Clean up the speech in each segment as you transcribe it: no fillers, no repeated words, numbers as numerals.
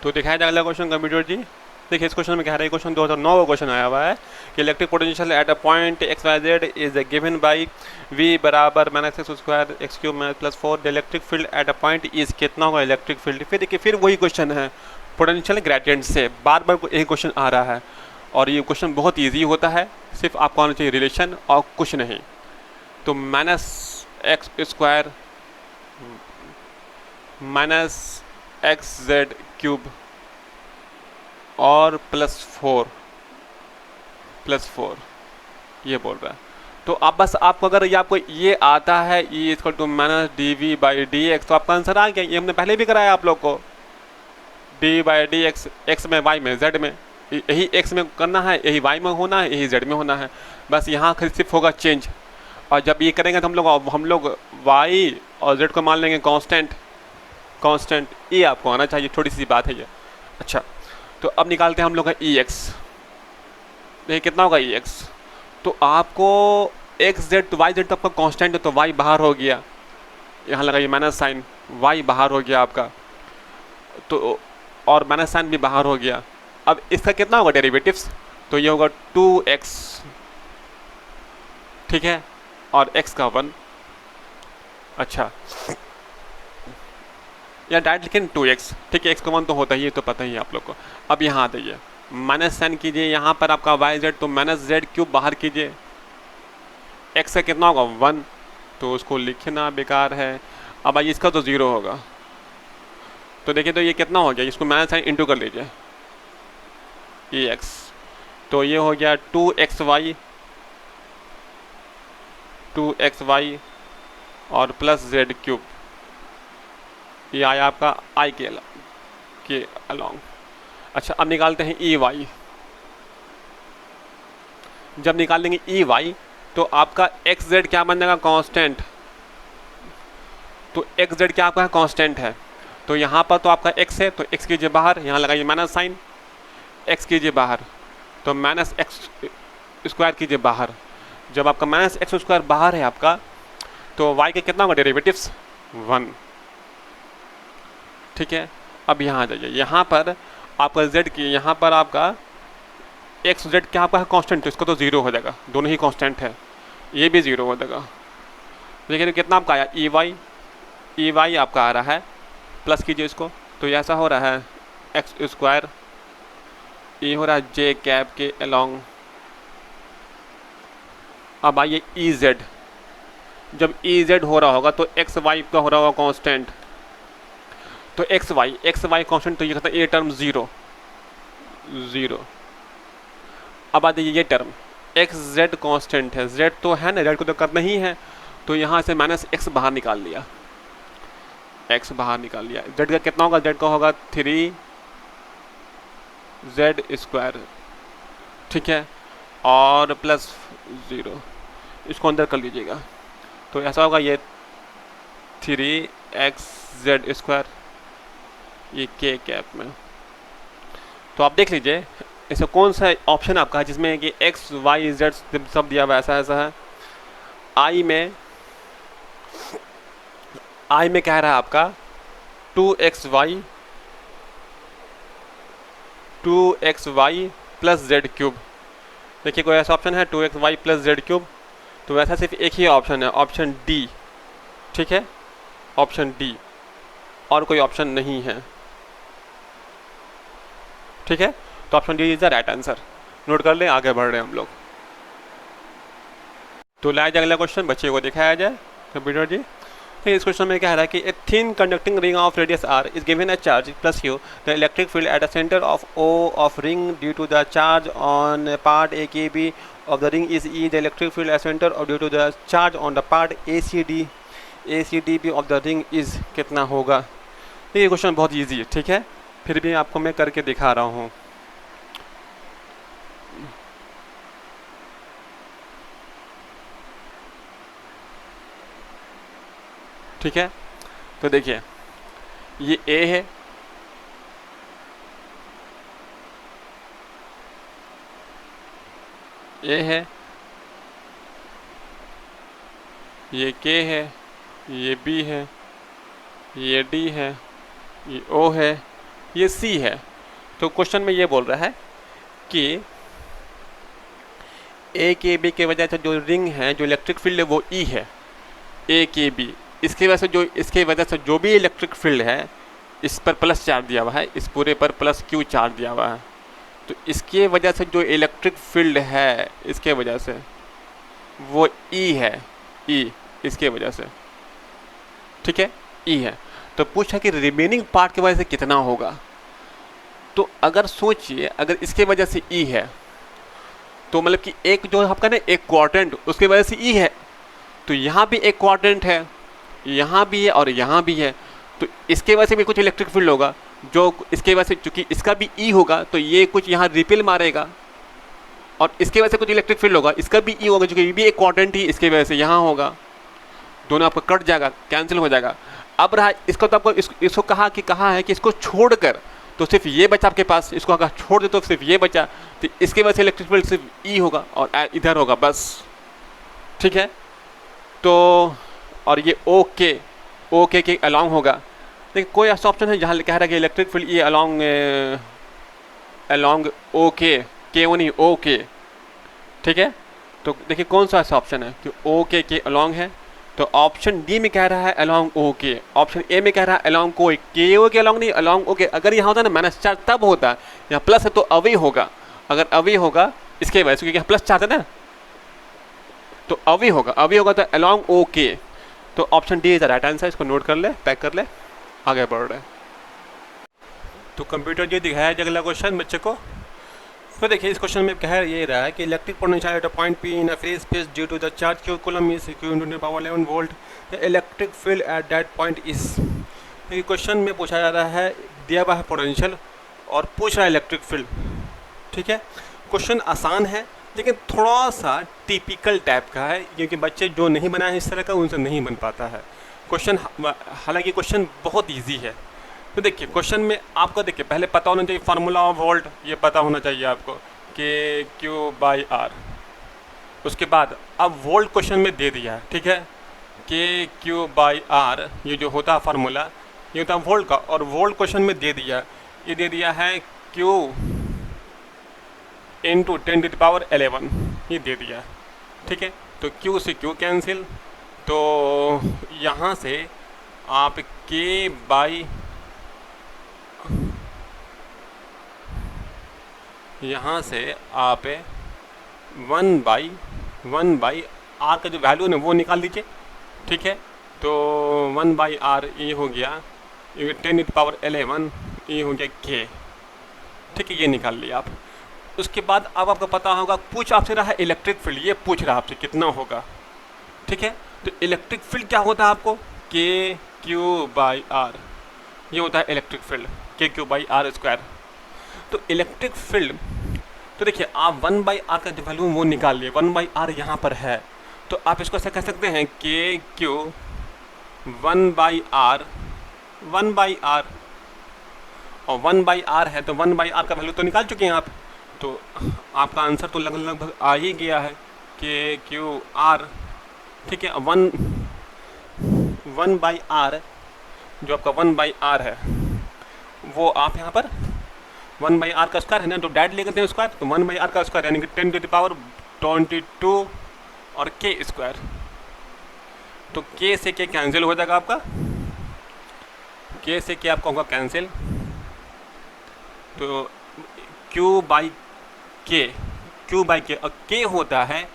तो दिखाया जाए अगला क्वेश्चन कंप्यूटर जी। देखिए इस क्वेश्चन में क्या है, क्वेश्चन 2009 का क्वेश्चन आया हुआ है कि electric potential at a point X Y Z is given by V बराबर minus X square X cube minus plus 4। The electric field at a point is कितना होगा इलेक्ट्रिक फील्ड। फिर देखिए फिर वही क्वेश्चन है पोटेंशियल ग्रेडियंट से, बार बार यही क्वेश्चन आ रहा है और ये क्वेश्चन बहुत ईजी होता है, सिर्फ आपको आना चाहिए रिलेशन और कुछ नहीं। तो minus X square minus x Z cube और प्लस फोर ये बोल रहा है। तो आप बस आपको अगर ये आपको ये आता है E equal to minus D V by D X, तो आपका आंसर आ गया। ये हमने पहले भी कराया आप लोग को, D by D x, x में वाई में जेड में, यही एक्स में करना है, यही वाई में होना है, यही जेड में होना है। बस यहाँ सिर्फ होगा चेंज। और जब ये करेंगे तो हम लोग वाई और जेड को मान लेंगे कांस्टेंट। ये आपको आना चाहिए, छोटी सी बात है ये। अच्छा तो अब निकालते हैं हम लोग का ई एक्स। देखिए कितना होगा ई एक्स, तो आपको एक्स जेड तो वाई जेड तो आपका कांस्टेंट है, तो वाई बाहर हो गया, यहाँ लगाइए माइनस साइन, वाई बाहर हो गया आपका, तो और माइनस साइन भी बाहर हो गया। अब इसका कितना होगा डेरिवेटिव्स, तो ये होगा 2x, ठीक है, और x का 1। अच्छा या डायरेक्ट लिखें 2x, ठीक है, x का 1 तो होता ही है, तो पता ही है आप लोग को। अब यहाँ आ जाइए, माइनस साइन कीजिए यहाँ पर आपका वाई जेड, तो माइनस जेड क्यूब बाहर कीजिए, x का कितना होगा 1, तो उसको लिखना बेकार है। अब आइए इसका तो 0 होगा, तो देखिए तो ये कितना हो गया, इसको माइनस साइन इंटू कर लीजिए ई एक्स, तो ये हो गया 2xy और प्लस जेड क्यूब, ये आया आपका आई के अलॉन्ग। अच्छा अब निकालते हैं ई वाई। जब निकालेंगे ई वाई तो आपका एक्स जेड क्या बन जाएगा कांस्टेंट, तो एक्स जेड क्या आपका कांस्टेंट है, तो यहाँ पर तो आपका एक्स है, तो एक्स कीजिए बाहर, यहाँ लगाइए माइनस साइन, एक्स कीजिए बाहर, तो माइनस एक्स स्क्वायर कीजिए बाहर। जब आपका माइनस एक्स स्क्वायर बाहर है आपका, तो वाई का कितना होगा डेरिवेटिव्स 1, ठीक है। अब यहाँ आ जाइए, यहाँ पर आपका जेड की, यहाँ पर आपका एक्स जेड क्या आपका है कांस्टेंट, तो इसको तो 0 हो जाएगा, दोनों ही कांस्टेंट है, ये भी 0 हो जाएगा। देखिए तो कितना आपका आया ई वाई आपका आ रहा है, प्लस कीजिए इसको, तो ये ऐसा हो रहा है एक्स स्क्वायर, ये हो रहा है जे कैप के अलॉन्ग। अब आइए ई जेड, जब ई जेड हो रहा होगा तो एक्स वाई का हो रहा होगा कांस्टेंट, तो एक्स वाई कांस्टेंट, तो ये कहता है ये टर्म 0। अब आ जाइए ये टर्म एक्स जेड कांस्टेंट है, जेड तो है ना, जेड को तो करना ही है, तो यहाँ से माइनस एक्स बाहर निकाल लिया, एक्स बाहर निकाल लिया। जेड का कितना होगा, जेड का होगा 3z स्क्वायर, ठीक है, और प्लस 0, इसको अंदर कर लीजिएगा, तो ऐसा होगा ये 3xz स्क्वायर, ये के कैप में। तो आप देख लीजिए इसे कौन सा ऑप्शन आपका है जिसमें कि एक्स वाई जेड सब दिया हुआ ऐसा है। आई में कह रहा है आपका 2xy प्लस जेड क्यूब। देखिए कोई ऐसा ऑप्शन है 2xy प्लस जेड क्यूब, तो वैसा सिर्फ एक ही ऑप्शन है, ऑप्शन डी, ठीक है, ऑप्शन डी, और कोई ऑप्शन नहीं है, ठीक है। तो option D is the right answer, note कर लें, आगे बढ़ रहे हैं हम लोग। तो लाया जाए अगला क्वेश्चन, बच्चे को दिखाया जाए कंप्यूटर जी। तो इस क्वेश्चन में क्या है कि a thin conducting ring of radius r is given a charge plus q, the electric field at the centre of o of ring due to the charge on part a k b of the ring is e, the electric field at centre और due to the charge on the part a c d b of the ring is कितना होगा। तो ये question बहुत easy है, ठीक है, फिर भी आपको मैं करके दिखा रहा हूँ। ठीक है, तो देखिए ये A है, A है, ये K है, ये B है, ये D है, ये O है, ये सी है। तो क्वेश्चन में ये बोल रहा है कि ए के बी के वजह से जो रिंग है, जो इलेक्ट्रिक फील्ड है वो ई है, ए के बी। इसकी वजह से जो भी इलेक्ट्रिक फील्ड है इस पर प्लस चार्ज दिया हुआ है, इस पूरे पर प्लस क्यू चार्ज दिया हुआ है। तो इसके वजह से जो इलेक्ट्रिक फील्ड है इसके वजह से वो ई है, ई इसके वजह से, ठीक है, ई है। तो पूछा कि रिमेनिंग पार्ट की वजह से कितना होगा। तो अगर सोचिए, अगर इसके वजह से ई है तो मतलब कि एक जो आपका ना एक क्वाड्रेंट उसके वजह से ई है, तो यहाँ भी एक क्वाड्रेंट है, यहाँ भी है और यहाँ भी है, तो इसके वजह से भी कुछ इलेक्ट्रिक फील्ड होगा जो इसके वजह से, चूंकि इसका भी ई होगा तो ये कुछ यहाँ रिपेल मारेगा, और इसके वजह से कुछ इलेक्ट्रिक फील्ड होगा, इसका भी ई होगा क्योंकि ये भी एक क्वाड्रेंट ही इसके वजह से यहाँ होगा, दोनों आपको कट जाएगा, कैंसिल हो जाएगा। अब रहा इसको, तो आपको इसको कहा है कि इसको छोड़कर तो सिर्फ ये बचा आपके पास, इसको अगर छोड़ दे तो सिर्फ ये बचा, तो इसके वजह से इलेक्ट्रिक फील्ड सिर्फ ई होगा और इधर होगा बस, ठीक है। तो और ये ओके के अलॉन्ग होगा। देखिए कोई ऐसा ऑप्शन है जहाँ कह रहा है कि इलेक्ट्रिक फील्ड ये अलॉन्ग ओके, के वो नहीं ओके, ठीक है। तो देखिए कौन सा ऐसा ऑप्शन है कि ओके के अलॉन्ग है, तो ऑप्शन डी में कह रहा है अलॉन्ग ओके, ऑप्शन ए में कह रहा है अलॉन्ग कोई के ओ के अलॉन्ग नहीं, अलॉन्ग ओके। अगर यहाँ होता है ना माइनस चार्ज तब होता है, यहाँ प्लस है तो अवे होगा, अगर अवे होगा इसके वजह से क्योंकि प्लस चार्ज है ना, तो अवे होगा तो अलॉन्ग ओके। तो option D is the right answer, इसको नोट कर ले, पैक कर ले, आगे बढ़ रहे हैं। तो कंप्यूटर ये दिखाया अगला क्वेश्चन बच्चे को। तो देखिए इस क्वेश्चन में कह ये रहा है कि electric potential at a point P in a free space due to the charge Q coulomb is q × 10⁻11 volt, the electric field at that point is. देखिए क्वेश्चन में पूछा जा रहा है, दिया हुआ है पोटेंशियल और पूछ रहा है इलेक्ट्रिक फील्ड, ठीक है। क्वेश्चन आसान है लेकिन थोड़ा सा टिपिकल टाइप का है, क्योंकि बच्चे जो नहीं बनाए इस तरह का उनसे नहीं बन पाता है क्वेश्चन। हालांकि क्वेश्चन बहुत ईजी है। तो देखिए क्वेश्चन में आपको देखिए पहले पता होना चाहिए फार्मूला ऑफ वोल्ट, ये पता होना चाहिए आपको के Q/R। उसके बाद अब वोल्ट क्वेश्चन में दे दिया है, ठीक है, के Q/R ये जो होता है फार्मूला ये होता है वोल्ट का, और वोल्ट क्वेश्चन में दे दिया, ये दे दिया है Q × 10⁻11 ये दे दिया, ठीक है। तो Q से Q कैंसिल, तो यहाँ से आप यहाँ से आप 1/R का जो वैल्यू है वो निकाल दीजिए, ठीक है। तो 1/R ये हो गया 10⁻11 ये हो गया K, ठीक है, ये निकाल लिया आप। उसके बाद अब आपको पता होगा, पूछ आपसे रहा है इलेक्ट्रिक फील्ड, ये पूछ रहा है आपसे कितना होगा, ठीक है। तो इलेक्ट्रिक फील्ड क्या होता है आपको, Q/R ये होता है इलेक्ट्रिक फील्ड, KQ/R²। तो इलेक्ट्रिक फील्ड, तो देखिए आप 1/R का जो वैल्यू वो निकाल लिए, 1/R यहाँ पर है, तो आप इसको ऐसा कह सकते हैं KQ 1/R और 1/R है, तो 1/R का वैल्यू तो निकाल चुके हैं आप, तो आपका आंसर तो लगभग आ ही गया है KQR, ठीक है। 1/R जो आपका 1/R है वो आप यहाँ पर 1/R का स्क्वायर है ना, तो डायरेक्ट ले लेते हैं स्क्वायर, तो 1/R का स्क्वायर यानी कि 10⁻22 और K², तो K से K कैंसिल हो जाएगा आपका, K से K आपका होगा कैंसिल, तो Q/K और K होता है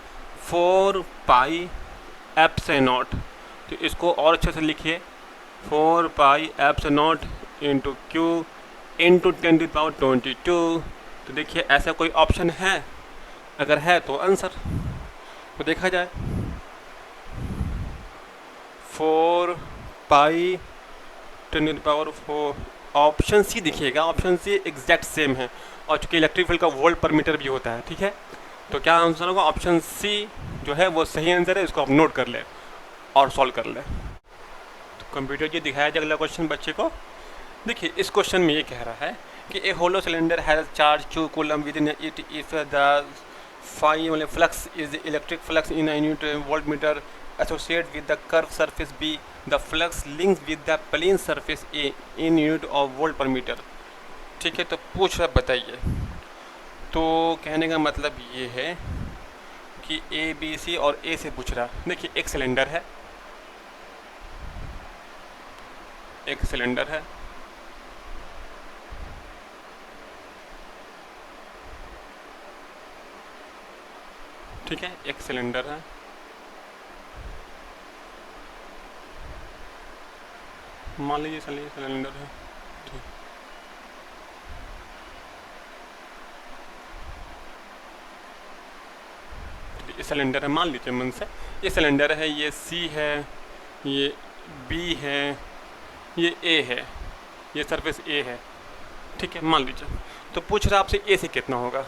4πε0, तो इसको और अच्छे से लिखिए 4πε0 × Q × 10⁻22। तो देखिए ऐसा कोई ऑप्शन है, अगर है तो आंसर तो देखा जाए, 4π10⁻4, ऑप्शन सी दिखिएगा, ऑप्शन सी एग्जैक्ट सेम है, और चूँकि इलेक्ट्रिक फील्ड का वोल्ट पर मीटर भी होता है, ठीक है। तो क्या आंसर होगा, ऑप्शन सी जो है वो सही आंसर है, इसको आप नोट कर लें और सॉल्व कर लें। तो कंप्यूटर जी दिखाया जाए अगला क्वेश्चन बच्चे को। देखिए इस क्वेश्चन में ये कह रहा है कि a hollow cylinder has charge Q coulomb within it if the phi flux is electric flux in unit volt metre associate with the curve surface B, the flux links with the plane surface A in unit of volt per metre. ठीक है, तो पूछ रहा बताइए। तो कहने का मतलब ये है कि ए बी सी और ए से पूछ रहा। देखिए एक सिलेंडर है, एक सिलेंडर है, ठीक है, एक सिलेंडर है, मान लीजिए सिलेंडर है, ठीक, ये सिलेंडर है, मान लीजिए मन से ये सिलेंडर है, ये सी है, ये बी है, ये ए है, ये सरफेस ए है, ठीक है, मान लीजिए। तो पूछ रहा आपसे ए से कितना होगा।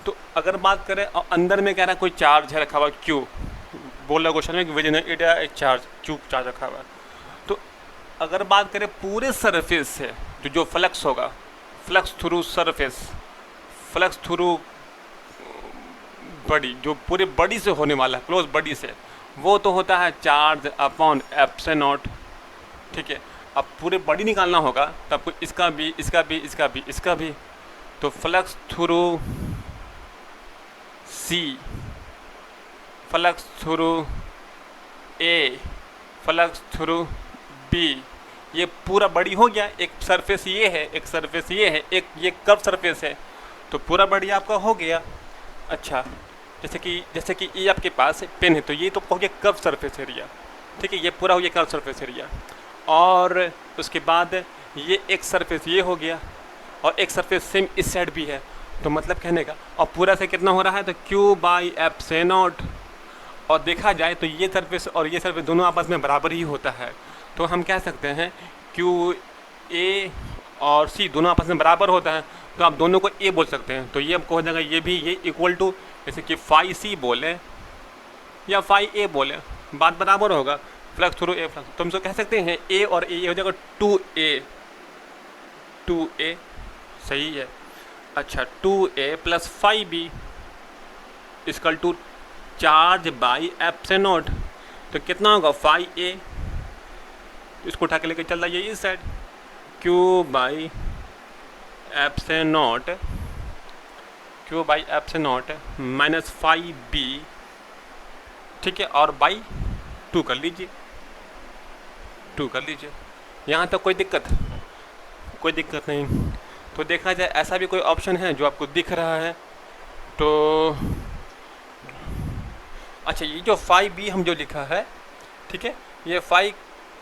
तो अगर बात करें और अंदर में कह रहा है कोई चार्ज है रखा हुआ क्यू, बोल रहा क्वेश्चन में कि विद इन इट एक चार्ज क्यू चार्ज रखा हुआ है। तो अगर बात करें पूरे सरफेस से जो फ्लक्स होगा, flux through surface, flux through body, जो पूरे बॉडी से होने वाला है, क्लोज बॉडी से, वो तो होता है चार्ज अपॉन एप्सिलॉन नॉट, ठीक है। अब पूरे बॉडी निकालना होगा तो आपको इसका भी, इसका भी, इसका भी, इसका भी, तो flux through C, flux through A, flux through B, ये पूरा बॉडी हो गया। एक सरफेस ये है, एक सरफेस ये है, एक ये कर्व सरफेस है, तो पूरा बॉडी आपका हो गया। अच्छा, जैसे कि ये आपके पास पेन है, तो ये तो हो गया कर्व सरफेस एरिया, ठीक है, ये पूरा हो गया कर्व सरफेस एरिया। और उसके बाद ये एक सरफेस ये हो गया, और एक सरफेस सेम इस साइड भी है, तो मतलब कहने का, और पूरा से कितना हो रहा है, तो क्यू बाई एप्सिलॉन नॉट। और देखा जाए तो ये सरफेस और ये सरफेस दोनों आपस में बराबर ही होता है, तो हम कह सकते हैं क्यू ए और सी दोनों आपस में बराबर होता है, तो आप दोनों को ए बोल सकते हैं। तो ये आपको हो जाएगा, ये भी ये इक्वल टू, जैसे कि फाई सी बोले या फाई ए बोले, बात बराबर होगा, फ्लक्स थ्रू ए फ्लक्स, तो हम तो कह सकते हैं ए और ए हो जाएगा 2a, सही है। अच्छा, 2a plus phi B equal to charge by epsilon nought, तो कितना होगा, फाई ए, इसको उठा के लेके चल जाइए इस side, Q by epsilon nought, Q by epsilon nought minus phi B, ठीक है, और बाई 2 कर लीजिए, 2 कर लीजिए। यहाँ तक कोई दिक्कत नहीं। तो देखा जाए ऐसा भी कोई ऑप्शन है जो आपको दिख रहा है, तो अच्छा, ये जो फाई बी हम जो लिखा है, ठीक है, ये फाई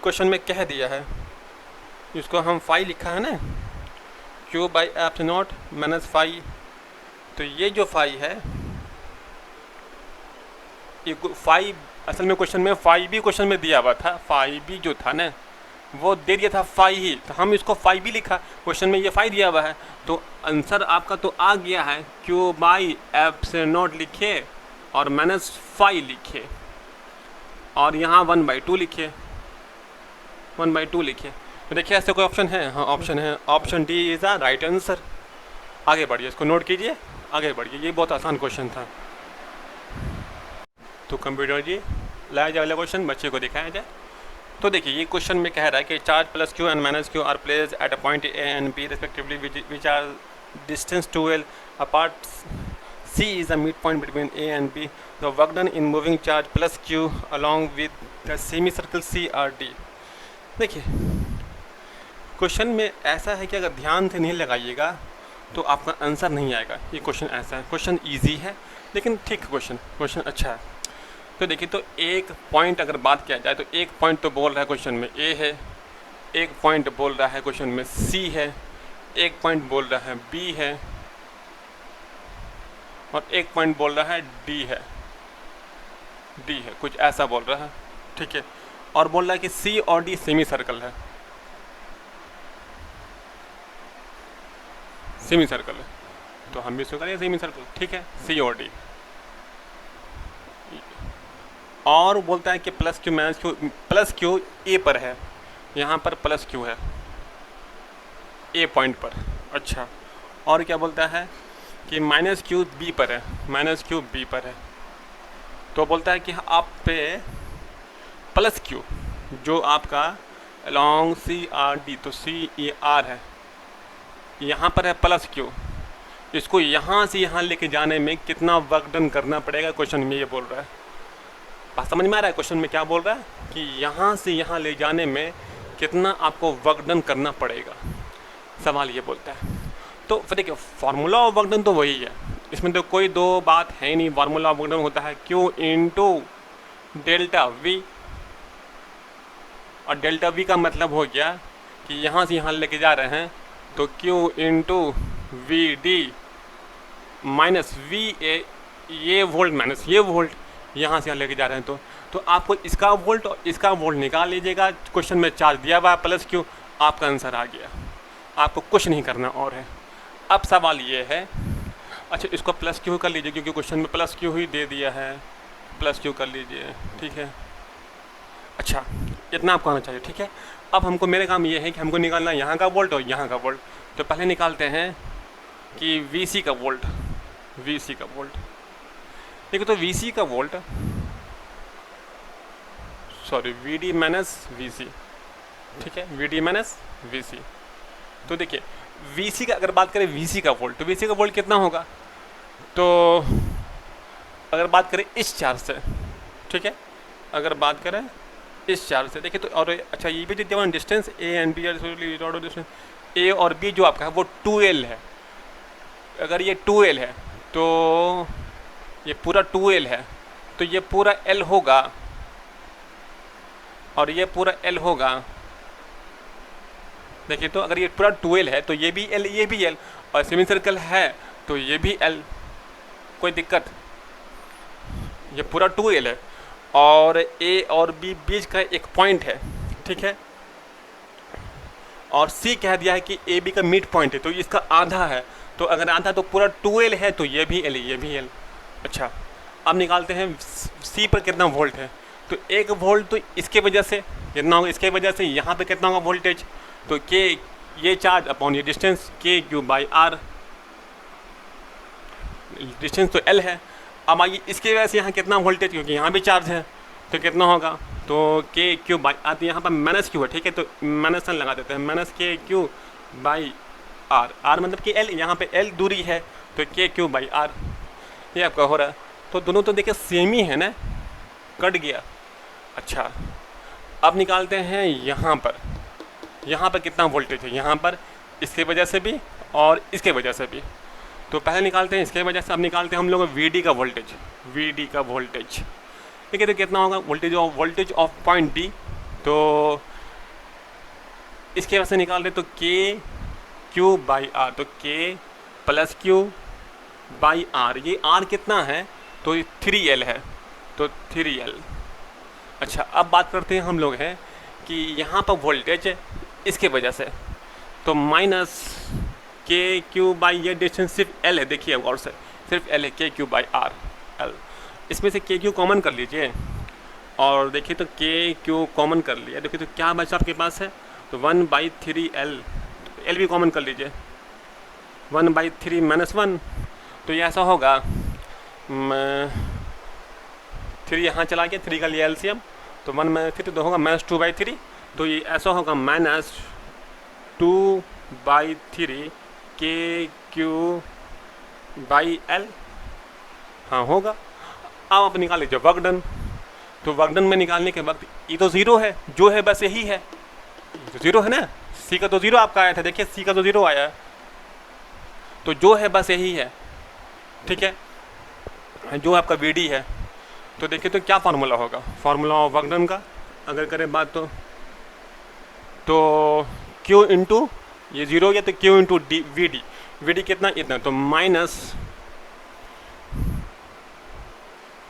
क्वेश्चन में कह दिया है, इसको हम फाई लिखा है ना, Q by epsilon nought minus phi, तो ये जो फाई है, ये फाई असल में क्वेश्चन में फाई बी क्वेश्चन में दिया हुआ था, फाई बी जो था ना वो दे दिया था फाई ही, तो हम इसको फाई बी लिखा, क्वेश्चन में ये फाई दिया हुआ है, तो आंसर आपका तो आ गया है, क्यू बाई एप्सिलॉन नॉट लिखिए और माइनस फाई लिखिए, और यहाँ 1/2 लिखिए, 1/2 लिखिए। तो देखिए ऐसे कोई ऑप्शन है, हाँ ऑप्शन है, option D is the right answer. आगे बढ़िए, इसको नोट कीजिए, आगे बढ़िए, ये बहुत आसान क्वेश्चन था। तो कंप्यूटर जी लाया जाए वाला क्वेश्चन बच्चे को दिखाया जाए। तो देखिए ये क्वेश्चन में कह रहा है कि charge plus Q and minus Q are place at a point A and B respectively which are distance 12 apart, C is the midpoint between A and B. The work done in moving charge plus Q along with the semicircle C R D. देखिए question में ऐसा है कि अगर ध्यान से नहीं लगाइएगा तो आपका आंसर नहीं आएगा। ये क्वेश्चन ऐसा है, क्वेश्चन इजी है लेकिन ठीक क्वेश्चन अच्छा है। तो देखिए, तो एक पॉइंट अगर बात किया जाए तो एक पॉइंट तो बोल रहा है क्वेश्चन में A है, एक पॉइंट बोल रहा है क्वेश्चन में C है, एक पॉइंट बोल रहा है B है, और एक पॉइंट बोल रहा है डी है, कुछ ऐसा बोल रहा है, ठीक है, और बोल रहा है कि सी और डी सेमी सर्कल है, तो हम भी इसको करेंगे सेमी सर्कल, ठीक है, सी और डी। और बोलता है कि प्लस क्यू ए पर है, यहाँ पर प्लस क्यू है ए पॉइंट पर। अच्छा, और क्या बोलता है कि माइनस क्यू बी पर है, तो बोलता है कि आप पे प्लस क्यू जो आपका अलॉन्ग सी आर डी, तो सी ए आर है, यहाँ पर है प्लस क्यू, इसको यहाँ से यहाँ लेके जाने में कितना वर्क डन करना पड़ेगा, क्वेश्चन में ये बोल रहा है। बात समझ में आ रहा है क्वेश्चन में क्या बोल रहा है कि यहाँ से यहाँ ले जाने में कितना आपको वर्क डन करना पड़ेगा, सवाल ये बोलता है। तो फिर देखिए फार्मूला ऑफ वर्क डन तो वही है, इसमें तो कोई दो बात है नहीं। फार्मूला ऑफ वर्क डन होता है Q इंटू डेल्टा वी, और डेल्टा वी का मतलब हो गया कि यहाँ से यहाँ लेके जा रहे हैं तो Q into V D minus V A, ये वोल्ट माइनस ये वोल्ट, यहाँ से यहाँ लेके जा रहे हैं तो आपको इसका वोल्ट और इसका वोल्ट निकाल लीजिएगा। क्वेश्चन में चार्ज दिया हुआ है प्लस क्यू, आपका आंसर आ गया, आपको कुछ नहीं करना और है। अब सवाल ये है, अच्छा इसको प्लस क्यू कर लीजिए क्योंकि क्वेश्चन में प्लस क्यू ही दे दिया है, प्लस क्यू कर लीजिए, ठीक है। अच्छा इतना आपको आना चाहिए, ठीक है। अब हमको, मेरे काम ये है कि हमको निकालना यहाँ का वोल्ट और यहाँ का वोल्ट। तो पहले निकालते हैं कि वीसी का वोल्ट, वीसी का वोल्ट देखो, तो वीसी का volt, sorry VD minus VC, ठीक है, वीडी माइनस वीसी। तो देखिए वीसी का अगर बात करें, वीसी का वोल्ट, तो वीसी का वोल्ट कितना होगा, तो अगर बात करें इस चार्ज से, ठीक है, अगर बात करें इस चार्ज से, देखिए तो और अच्छा ये भी दिया हुआ distance A and B, distance A और बी जो आपका है वो 2L है। अगर ये 2L है तो ये पूरा 2L है, तो ये पूरा L होगा और ये पूरा L होगा। देखिए तो अगर ये पूरा 2L है तो ये भी L, ये भी L, और सेमी सर्कल है तो ये भी L, कोई दिक्कत, ये पूरा 2L है और A और B बीच का एक पॉइंट है, ठीक है, और C कह दिया है कि A B का मिड पॉइंट है तो इसका आधा है, तो अगर आधा तो पूरा 2L है तो ये भी L, ये भी L। अच्छा अब निकालते हैं C पर कितना वोल्ट है, तो 1 वोल्ट तो इसके वजह से कितना होगा, इसके वजह से यहाँ पे कितना होगा वोल्टेज, तो K ये चार्ज अपॉन ये distance KQ by R, distance तो L है। अब आइए इसके वजह से यहाँ कितना वोल्टेज, क्योंकि यहाँ भी चार्ज है तो कितना होगा, तो KQ बाई R, तो यहाँ पर माइनस क्यू है, ठीक है, तो माइनस साइन लगा देते हैं, minus KQ by R, R मतलब कि L, यहाँ पे L दूरी है तो KQ बाई R, ये आपका हो रहा है। तो दोनों तो देखिए सेम ही है ना, कट गया। अच्छा अब निकालते हैं यहाँ पर कितना वोल्टेज है, यहाँ पर इसके वजह से भी और इसके वजह से भी। तो पहले निकालते हैं इसके वजह से, अब निकालते हैं हम लोग VD का वोल्टेज, VD का वोल्टेज, ठीक है, तो कितना होगा वोल्टेज ऑफ पॉइंट D, तो इसके वजह से निकाल रहे तो KQ बाई R, तो K plus Q by R, ये R कितना है, तो 3L है, तो 3L। अच्छा अब बात करते हैं हम लोग हैं कि यहाँ पर वोल्टेज इसके वजह से, तो माइनस KQ बाई ये डिस्टेंस सिर्फ L है, देखिए और से सिर्फ L है, KQ बाई R L, इसमें से KQ कॉमन कर लीजिए और देखिए तो KQ कॉमन कर लिया, देखिए तो क्या बचा आपके पास है, तो 1/3L, L भी कॉमन कर लीजिए, 1/3 माइनस 1, तो ये ऐसा होगा 3 यहाँ चला गया, 3 का लिया LCM, तो 1/3 तो होगा माइनस 2/3, तो ये ऐसा होगा माइनस 2/3 KQ बाई L, हाँ होगा। अब आप निकाल लीजिए वर्क डन, तो वर्क डन में निकालने के वक्त ये तो ज़ीरो है, जो है बस यही है, तो ज़ीरो है ना, C का तो ज़ीरो आपका आया था, देखिए C का तो ज़ीरो आया है, तो जो है बस यही है, ठीक है, जो आपका VD है। तो देखिए तो क्या फार्मूला होगा, फार्मूला ऑफ वर्क डन का अगर करें बात तो Q इंटू ये ज़ीरो हो गया तो Q इंटू VD कितना, इतना, तो माइनस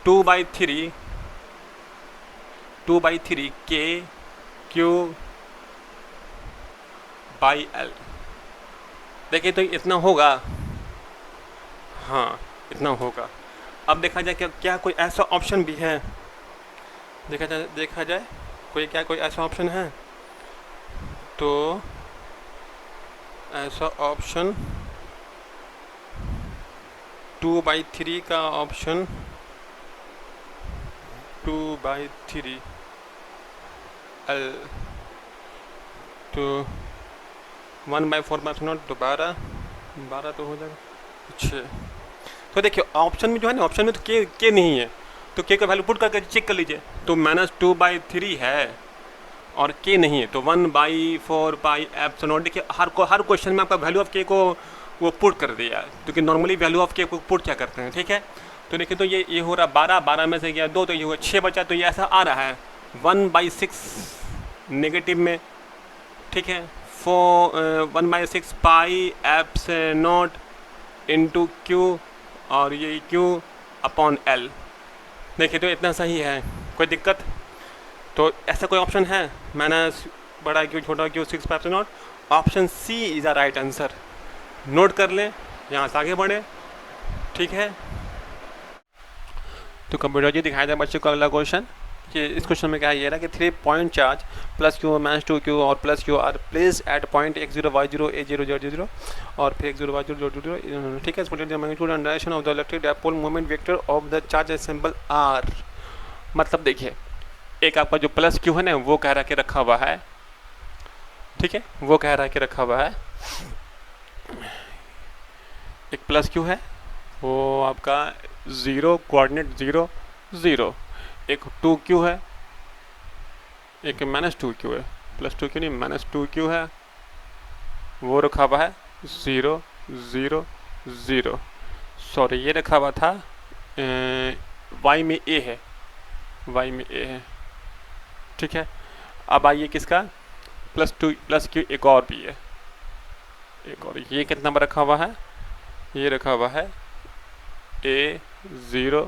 2/3 KQ बाई L, देखिए तो इतना होगा, हाँ इतना होगा। अब देखा जाए क्या कोई ऐसा ऑप्शन भी है, देखा जाए कोई ऐसा ऑप्शन है, तो ऐसा ऑप्शन 2/3 का ऑप्शन 2/3L, तो 1/4 तो 12 12 तो हो जाएगा 6। तो देखिए ऑप्शन में जो है ना, ऑप्शन में तो के नहीं है, तो के का वैल्यू पुट करके चेक कर लीजिए। तो -2/3 है और के नहीं है, तो 1/4 देखिए हर क्वेश्चन में आपका वैल्यू ऑफ के को वो पुट कर दिया है, क्योंकि नॉर्मली वैल्यू ऑफ के को पुट क्या करते हैं, ठीक है। तो देखिए तो ये हो रहा 12 में से गया 2, तो ये हुआ 6 बचा, तो ये ऐसा आ रहा है 1/6 नेगेटिव में, ठीक है। 1/6 पाई एप्सिलॉन इंटू क्यू, और ये क्यू अपॉन एल। देखिए तो इतना सही है, कोई दिक्कत? तो ऐसा कोई ऑप्शन है माइनस बड़ा क्यू छोटा Q 6/0? Option C is a right answer. Note कर लें, यहाँ से आगे बढ़े, ठीक है। तो कंप्यूटर जी दिखाया जाए बच्चे को अगला क्वेश्चन, कि इस क्वेश्चन में क्या है, ये रहा कि 3 point charge plus Q -2q और plus Q are place eight point x0 y0 a0 z0 और फिर x0 y0 z0, ठीक है। Magnitude and direction of the electric dipole movement vector of the charge symbol R. मतलब देखिए एक आपका जो प्लस क्यू है ना, वो कह रहा कि रखा हुआ है, ठीक है, वो कह रहा है कि रखा हुआ है, एक प्लस क्यू है वो आपका 0 कोऑर्डिनेट 0 0, एक 2q है, एक -2q है, +2q नहीं -2q है, वो रखा हुआ है 0 0 0, सॉरी ये रखा हुआ था y में a है, y में a है, ठीक है। अब आइए किसका +2 +q एक और भी है, एक और ये कितना नंबर रखा हुआ है, ये रखा हुआ है a0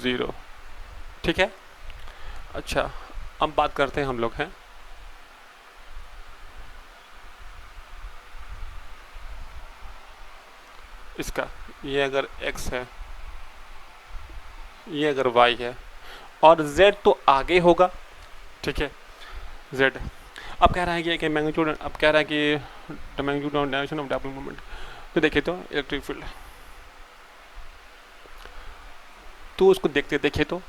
0, ठीक है। अच्छा अब बात करते हैं हम लोग हैं इसका, ये अगर x है, ये अगर y है और z तो आगे होगा, ठीक है, z। अब कह रहा है कि मैग्नीट्यूड, अब कह रहा है कि the magnitude of direction of dipole moment. तो देखिए तो इलेक्ट्रिक फील्ड, तो उसको देखते देखिए तो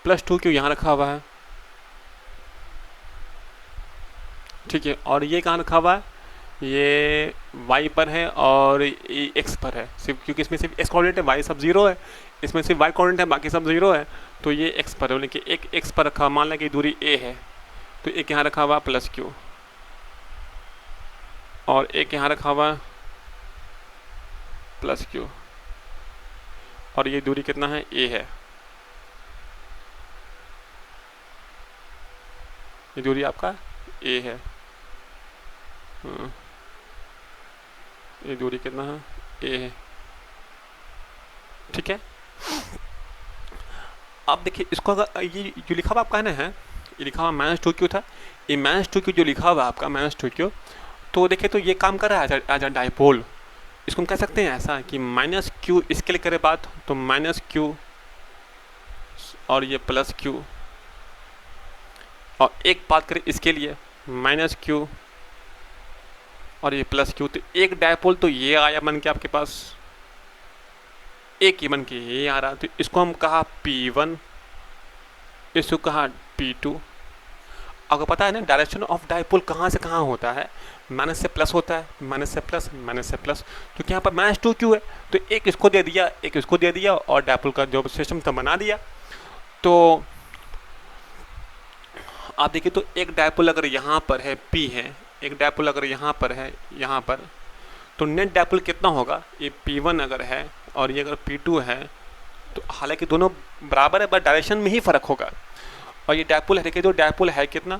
+2q यहाँ रखा हुआ है, ठीक है, और ये कहाँ रखा हुआ है, ये y पर है और ये x पर है, सिर्फ क्योंकि इसमें सिर्फ x कोऑर्डिनेट है, y सब 0 है, इसमें सिर्फ y कोऑर्डिनेट है, बाकी सब 0 है, तो ये x पर है, लेकिन एक x पर रखा, मान लें कि दूरी a है, तो एक यहाँ रखा हुआ +q और एक यहाँ रखा हुआ +q, और ये दूरी कितना है, a है, ये दूरी आपका a है, ये दूरी कितना है, a है, ठीक है। अब देखिए इसको अगर ये जो लिखा हुआ आपका है ना, है ये लिखा हुआ -2q था, ये -2q जो लिखा हुआ आपका -2q, तो देखिए तो ये काम कर रहा है एज अ डायपोल। इसको हम कह सकते हैं ऐसा कि -q, इसके लिए करें बात तो -q और ये +q, और एक बात करें इसके लिए -q और ये +q, तो एक डायपोल तो ये आया बन के आपके पास, एक ही बन के ये आ रहा, तो इसको हम कहा P1, इसको कहा P2। आपको पता है ना डायरेक्शन ऑफ डायपोल कहाँ से कहाँ होता है, माइनस से प्लस होता है, माइनस से प्लस, माइनस से प्लस, क्योंकि यहाँ पर -2q है, तो एक इसको दे दिया, एक इसको दे दिया, और डायपोल का जो सिस्टम था बना दिया। तो आप देखिए तो एक डायपोल अगर यहाँ पर है P है, एक डायपोल अगर यहाँ पर है, यहाँ पर, तो नेट डायपोल कितना होगा, ये P1 अगर है और ये अगर P2 है, तो हालांकि दोनों बराबर है, बट डायरेक्शन में ही फ़र्क होगा। और ये डायपोल है, देखिए तो डायपोल है कितना,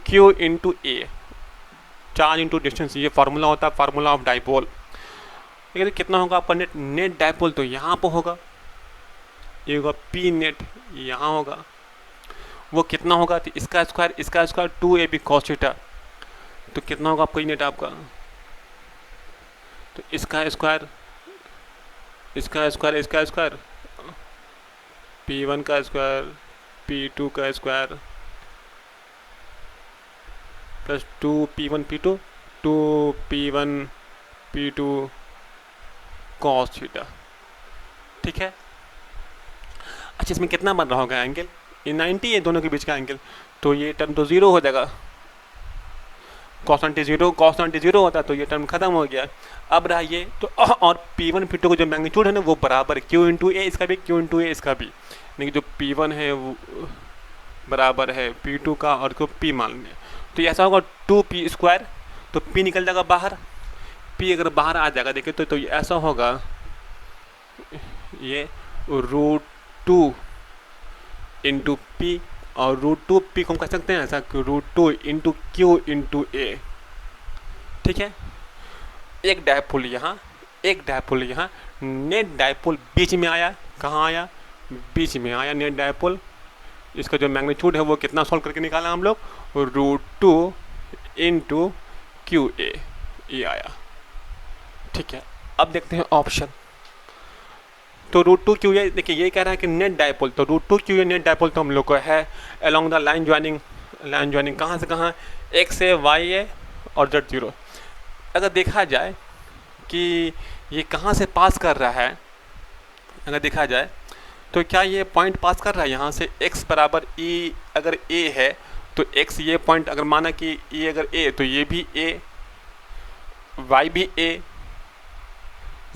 Q into A, charge into distance, ये फार्मूला होता है, फार्मूला ऑफ डायपोल। देखिए तो कितना होगा आपका नेट, नेट डायपोल तो यहाँ पर होगा, ये होगा P नेट, यहाँ होगा, वो कितना होगा, तो इसका स्क्वायर 2AB cos थीटा, तो कितना होगा आपका नेट आपका, तो इसका स्क्वायर P1 का स्क्वायर P2 का square plus 2P1 P2 2P1 P2 cos theta, ठीक है। अच्छा इसमें कितना बन रहा होगा एंगल, ये 90 है दोनों के बीच का एंगल, तो ये टर्म तो 0 हो जाएगा, cos 90 जीरो होता तो ये टर्म खत्म हो गया। अब रहा ये तो और P1 P2 का जो मैग्नीट्यूड है ना वो बराबर Q इंटू ए इसका भी Q इंटू ए इसका भी, यानी कि जो P1 है वो बराबर है P2 का और को P मान लें तो ऐसा होगा 2P स्क्वायर, तो P निकल जाएगा बाहर, P अगर बाहर आ जाएगा देखिए तो ये ऐसा होगा, ये √2 इंटू P और √2P को हम कह सकते हैं ऐसा √2 इंटू Q इंटू ए। ठीक है, एक डायपोल यहाँ, एक डायपोल यहाँ, नेट डायपोल बीच में आया, कहाँ आया, बीच में आया नेट डायपोल। इसका जो मैग्नीट्यूड है वो कितना सॉल्व करके निकाला हम लोग, √2 इंटू क्यू ए, ये आया। ठीक है, अब देखते हैं ऑप्शन। तो √2 क्यू ए, देखिए ये कह रहा है कि नेट डायपोल, तो √2 क्यू ए नेट डायपोल तो हम लोग को है अलोंग द लाइन ज्वाइनिंग कहाँ से कहाँ, x से y है और z0। अगर देखा जाए कि ये कहाँ से पास कर रहा है, अगर देखा जाए तो क्या ये पॉइंट पास कर रहा है यहाँ से x बराबर e, अगर a है तो x ये पॉइंट अगर माना कि e अगर a तो ये भी a, y भी a,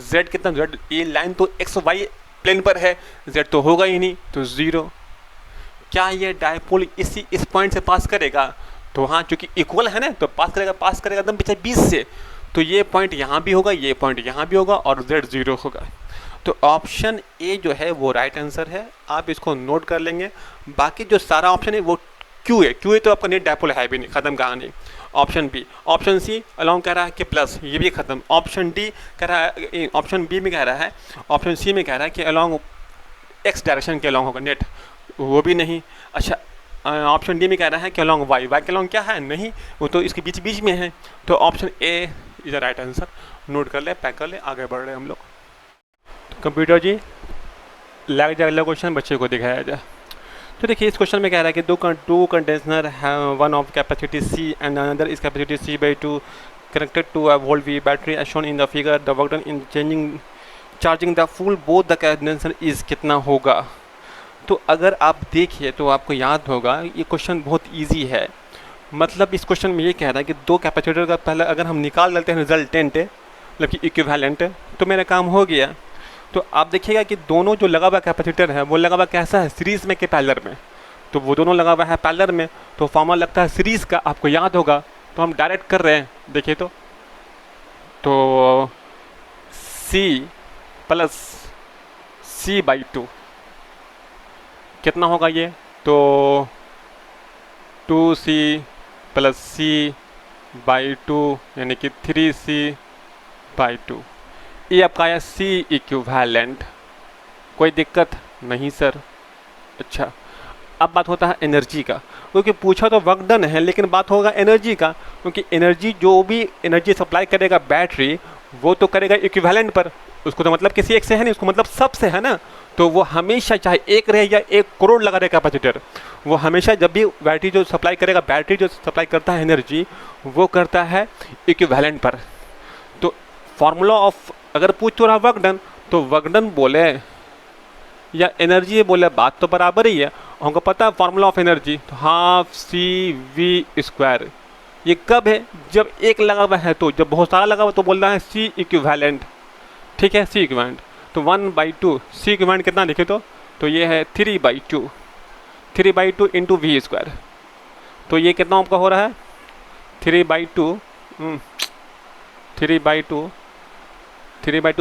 z कितना, z ये लाइन तो x y प्लेन पर है, z तो होगा ही नहीं तो 0। क्या ये डायपोल इस पॉइंट से पास करेगा, तो हाँ चूंकि इक्वल है ना तो पास करेगा एकदम पीछे 20 से, तो ये पॉइंट यहाँ भी होगा, ये पॉइंट यहाँ भी होगा और z 0 होगा। तो ऑप्शन ए जो है वो राइट आंसर है, आप इसको नोट कर लेंगे। बाकी जो सारा ऑप्शन है वो क्यू है तो आपका नेट डायपोल है भी नहीं, खत्म कहानी। Option B, option C along कह रहा है कि प्लस, ये भी खत्म। ऑप्शन डी कह रहा है, ऑप्शन बी में कह रहा है, ऑप्शन सी में कह रहा है कि अलोंग एक्स डायरेक्शन के अलोंग होगा नेट, वो भी नहीं। अच्छा, ऑप्शन डी में कह रहा है कि अलोंग वाई के अलोंग क्या है, नहीं, वो तो इसके बीच में है। तो option A is the right answer. Note कर ले, पैक कर ले, आगे बढ़ रहे हम लोग। कंप्यूटर जी लग जाए अगला क्वेश्चन बच्चे को दिखाया जाए। तो देखिए इस क्वेश्चन में कह रहा है कि टू कंटेनर है, one of capacity C and another is capacity C/2 connected to a volt V battery as shown in the figure. The work done in charging the full both the condenser is कितना होगा। तो अगर आप देखिए तो आपको याद होगा ये क्वेश्चन बहुत ईजी है। मतलब इस क्वेश्चन में ये कह रहा है कि दो कैपेसिटर का पहले अगर हम निकाल लेते हैं रिजल्टेंट, मतलब कि इक्विवेलेंट, तो मेरा काम हो गया। तो आप देखिएगा कि दोनों जो लगा हुआ कैपेसिटर है वो लगा हुआ कैसा है, सीरीज़ में के पैरेलल में। तो वो दोनों लगा हुआ है पैरेलल में, तो फॉर्मूला लगता है सीरीज़ का, आपको याद होगा। तो हम डायरेक्ट कर रहे हैं, देखिए तो C प्लस C/2 कितना होगा ये, तो 2C प्लस C/2 यानी कि 3C/2। ये आपका आया C इक्विवेलेंट। कोई दिक्कत नहीं सर। अच्छा, अब बात होता है एनर्जी का, क्योंकि पूछा तो वर्क डन है लेकिन बात होगा एनर्जी का, क्योंकि एनर्जी जो भी एनर्जी सप्लाई करेगा बैटरी वो तो करेगा इक्विवेलेंट पर, उसको तो मतलब किसी एक से है नहीं, उसको मतलब सब से है ना। तो वो हमेशा चाहे एक रहे या 1 करोड़ लगा रहे कैपेसिटर, वो हमेशा जब भी बैटरी जो सप्लाई करता है एनर्जी वो करता है इक्विवेलेंट पर। तो फार्मूला ऑफ अगर पूछ तो रहा वर्क डन, तो वर्क डन बोले या एनर्जी बोले बात तो बराबर ही है। हमको पता है फार्मूला ऑफ एनर्जी, तो हाफ CV²। ये कब है, जब एक लगा हुआ है, तो जब बहुत सारा लगा हुआ तो बोल रहा है C इक्विवेलेंट। ठीक है, C इक्विवेलेंट तो 1/2, C इक्विवेलेंट कितना लिखे तो ये है 3/2 इंटू V²। तो ये कितना आपका हो रहा है 3/2